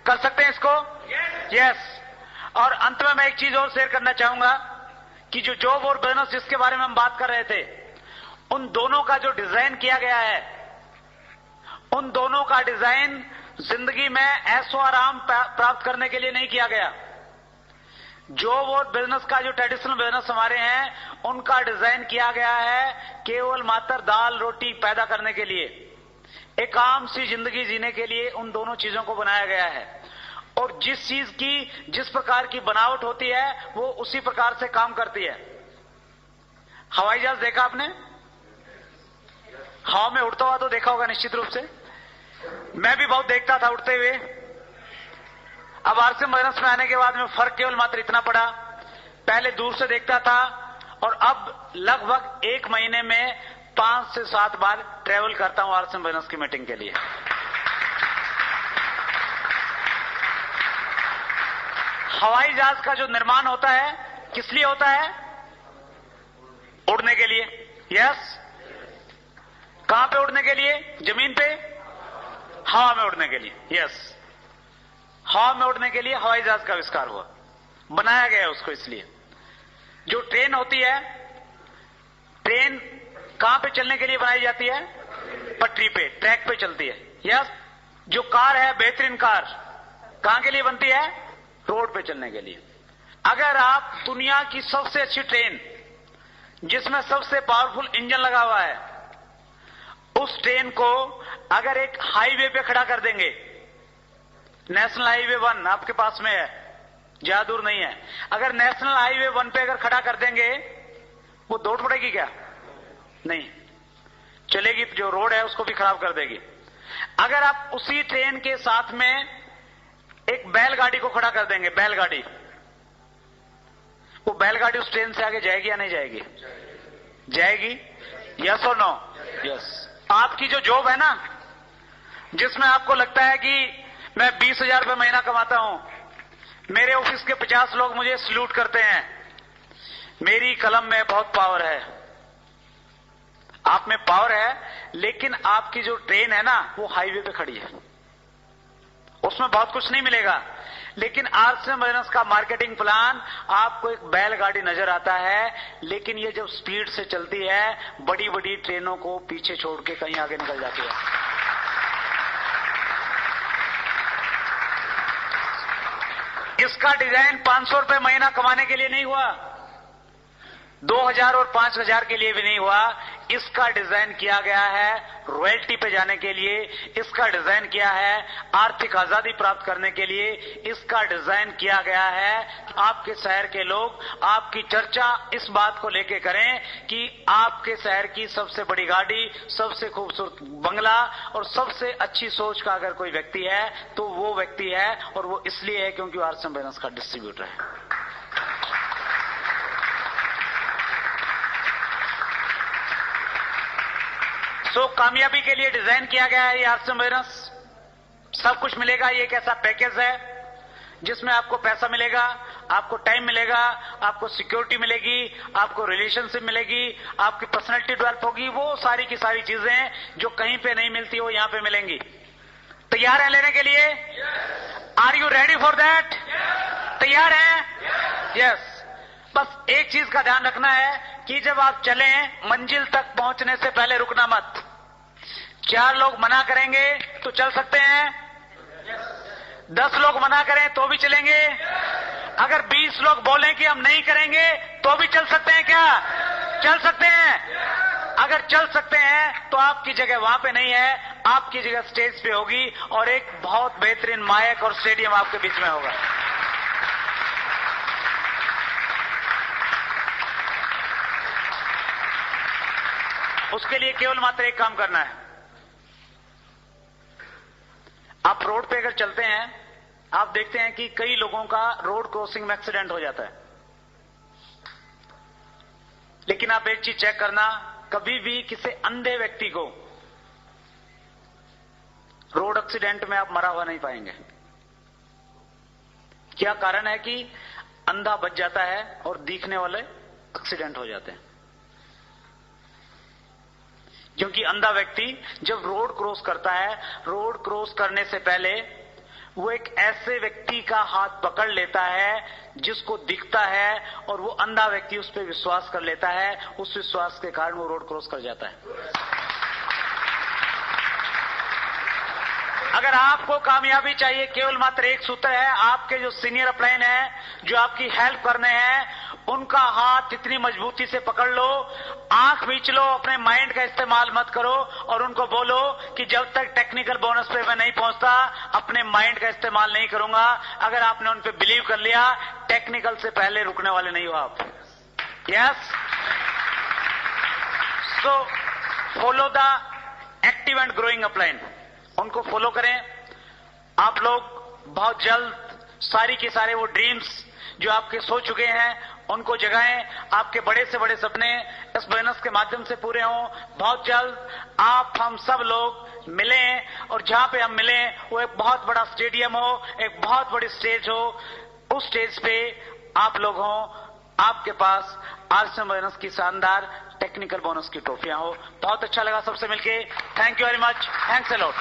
कर सकते हैं इसको? यस। और अंत में मैं एक चीज और शेयर करना चाहूंगा कि जो जॉब और बिजनेस जिसके बारे में हम बात कर रहे थे, उन दोनों का जो डिजाइन किया गया है, उन दोनों का डिजाइन जिंदगी में ऐशो आराम प्राप्त करने के लिए नहीं किया गया। जॉब और बिजनेस का जो ट्रेडिशनल बिजनेस हमारे हैं, उनका डिजाइन किया गया है केवल मात्र दाल रोटी पैदा करने के लिए, एक आम सी जिंदगी जीने के लिए उन दोनों चीजों को बनाया गया है। और जिस चीज की जिस प्रकार की बनावट होती है वो उसी प्रकार से काम करती है। हवाई जहाज देखा आपने? हवा में उड़ता हुआ तो देखा होगा निश्चित रूप से। मैं भी बहुत देखता था उड़ते हुए। अब आरसीएम बिजनेस में आने के बाद में फर्क केवल मात्र इतना पड़ा, पहले दूर से देखता था और अब लगभग एक महीने में 5 से 7 बार ट्रेवल करता हूं आरसीएम बिजनेस की मीटिंग के लिए। हवाई जहाज का जो निर्माण होता है किस लिए होता है? उड़ने के लिए। यस। कहां पे उड़ने के लिए? जमीन पे? हवा में उड़ने के लिए। यस। हवा में उड़ने के लिए हवाई जहाज का आविष्कार हुआ, बनाया गया उसको। इसलिए जो ट्रेन होती है, ट्रेन कहां पे चलने के लिए बनाई जाती है? पटरी पे, ट्रैक पे चलती है। यस। जो कार है, बेहतरीन कार कहां के लिए बनती है? रोड पे चलने के लिए। अगर आप दुनिया की सबसे अच्छी ट्रेन जिसमें सबसे पावरफुल इंजन लगा हुआ है, उस ट्रेन को अगर एक हाईवे पे खड़ा कर देंगे, नेशनल हाईवे 1 आपके पास में है, ज्यादा दूर नहीं है, अगर नेशनल हाईवे 1 पे अगर खड़ा कर देंगे, वो दौड़ पड़ेगी क्या? नहीं चलेगी। जो रोड है उसको भी खराब कर देगी। अगर आप उसी ट्रेन के साथ में एक बैलगाड़ी को खड़ा कर देंगे, बैलगाड़ी, वो बैलगाड़ी उस ट्रेन से आगे जाएगी या नहीं जाएगी? जाएगी। यस और नो? यस। आपकी जो जॉब है ना, जिसमें आपको लगता है कि मैं 20,000 रुपये महीना कमाता हूं, मेरे ऑफिस के 50 लोग मुझे सल्यूट करते हैं, मेरी कलम में बहुत पावर है। आप में पावर है, लेकिन आपकी जो ट्रेन है ना वो हाईवे पे खड़ी है, उसमें बहुत कुछ नहीं मिलेगा। लेकिन आरसीएम बिजनेस का मार्केटिंग प्लान, आपको एक बैलगाड़ी नजर आता है, लेकिन ये जब स्पीड से चलती है, बड़ी बड़ी ट्रेनों को पीछे छोड़ के कहीं आगे निकल जाती है। इसका डिजाइन 500 रुपए महीना कमाने के लिए नहीं हुआ, 2,000 और 5,000 के लिए भी नहीं हुआ। इसका डिजाइन किया गया है रॉयल्टी पे जाने के लिए, इसका डिजाइन किया है आर्थिक आजादी प्राप्त करने के लिए, इसका डिजाइन किया गया है आपके शहर के लोग आपकी चर्चा इस बात को लेके करें कि आपके शहर की सबसे बड़ी गाड़ी, सबसे खूबसूरत बंगला और सबसे अच्छी सोच का अगर कोई व्यक्ति है तो वो व्यक्ति है, और वो इसलिए है क्योंकि वो आरसीएम बिजनेस का डिस्ट्रीब्यूटर है। तो कामयाबी के लिए डिजाइन किया गया है ये आरसीएम बिजनेस। सब कुछ मिलेगा। ये एक ऐसा पैकेज है जिसमें आपको पैसा मिलेगा, आपको टाइम मिलेगा, आपको सिक्योरिटी मिलेगी, आपको रिलेशनशिप मिलेगी, आपकी पर्सनैलिटी डेवलप होगी। वो सारी की सारी चीजें जो कहीं पे नहीं मिलती वो यहां पे मिलेंगी। तैयार हैं लेने के लिए? Are you ready for that? तैयार हैं? यस। बस एक चीज का ध्यान रखना है कि जब आप चलें, मंजिल तक पहुंचने से पहले रुकना मत। 4 लोग मना करेंगे तो चल सकते हैं, 10 लोग मना करें तो भी चलेंगे, अगर 20 लोग बोलें कि हम नहीं करेंगे तो भी चल सकते हैं। क्या चल सकते हैं? अगर चल सकते हैं तो आपकी जगह वहां पे नहीं है, आपकी जगह स्टेज पे होगी और एक बहुत बेहतरीन माइक और स्टेडियम आपके बीच में होगा। उसके लिए केवल मात्र एक काम करना है। आप रोड पे अगर चलते हैं, आप देखते हैं कि कई लोगों का रोड क्रॉसिंग में एक्सीडेंट हो जाता है। लेकिन आप एक चीज चेक करना, कभी भी किसी अंधे व्यक्ति को रोड एक्सीडेंट में आप मरा हुआ नहीं पाएंगे। क्या कारण है कि अंधा बच जाता है और दिखने वाले एक्सीडेंट हो जाते हैं? क्योंकि अंधा व्यक्ति जब रोड क्रॉस करता है, रोड क्रॉस करने से पहले वो एक ऐसे व्यक्ति का हाथ पकड़ लेता है जिसको दिखता है, और वो अंधा व्यक्ति उस पर विश्वास कर लेता है। उस विश्वास के कारण वो रोड क्रॉस कर जाता है। अगर आपको कामयाबी चाहिए, केवल मात्र एक सूत्र है। आपके जो सीनियर अपलाइन है, जो आपकी हेल्प करने हैं, उनका हाथ इतनी मजबूती से पकड़ लो, आंख मीच लो, अपने माइंड का इस्तेमाल मत करो और उनको बोलो कि जब तक टेक्निकल बोनस पे मैं नहीं पहुंचता अपने माइंड का इस्तेमाल नहीं करूंगा। अगर आपने उन पे बिलीव कर लिया, टेक्निकल से पहले रुकने वाले नहीं हो आप। Yes, so follow the active and growing upline. उनको फॉलो करें। आप लोग बहुत जल्द सारी की सारे वो ड्रीम्स जो आपके सो चुके हैं उनको जगाएं। आपके बड़े से बड़े सपने इस बोनस के माध्यम से पूरे हों। बहुत जल्द आप हम सब लोग मिलें, और जहां पे हम मिलें वो एक बहुत बड़ा स्टेडियम हो, एक बहुत बड़ी स्टेज हो। उस स्टेज पे आप लोग हों, आपके पास आरसीएम बोनस की शानदार टेक्निकल बोनस की ट्रॉफियां हो। बहुत अच्छा लगा सबसे मिलके। Thank you very much. Thanks a lot.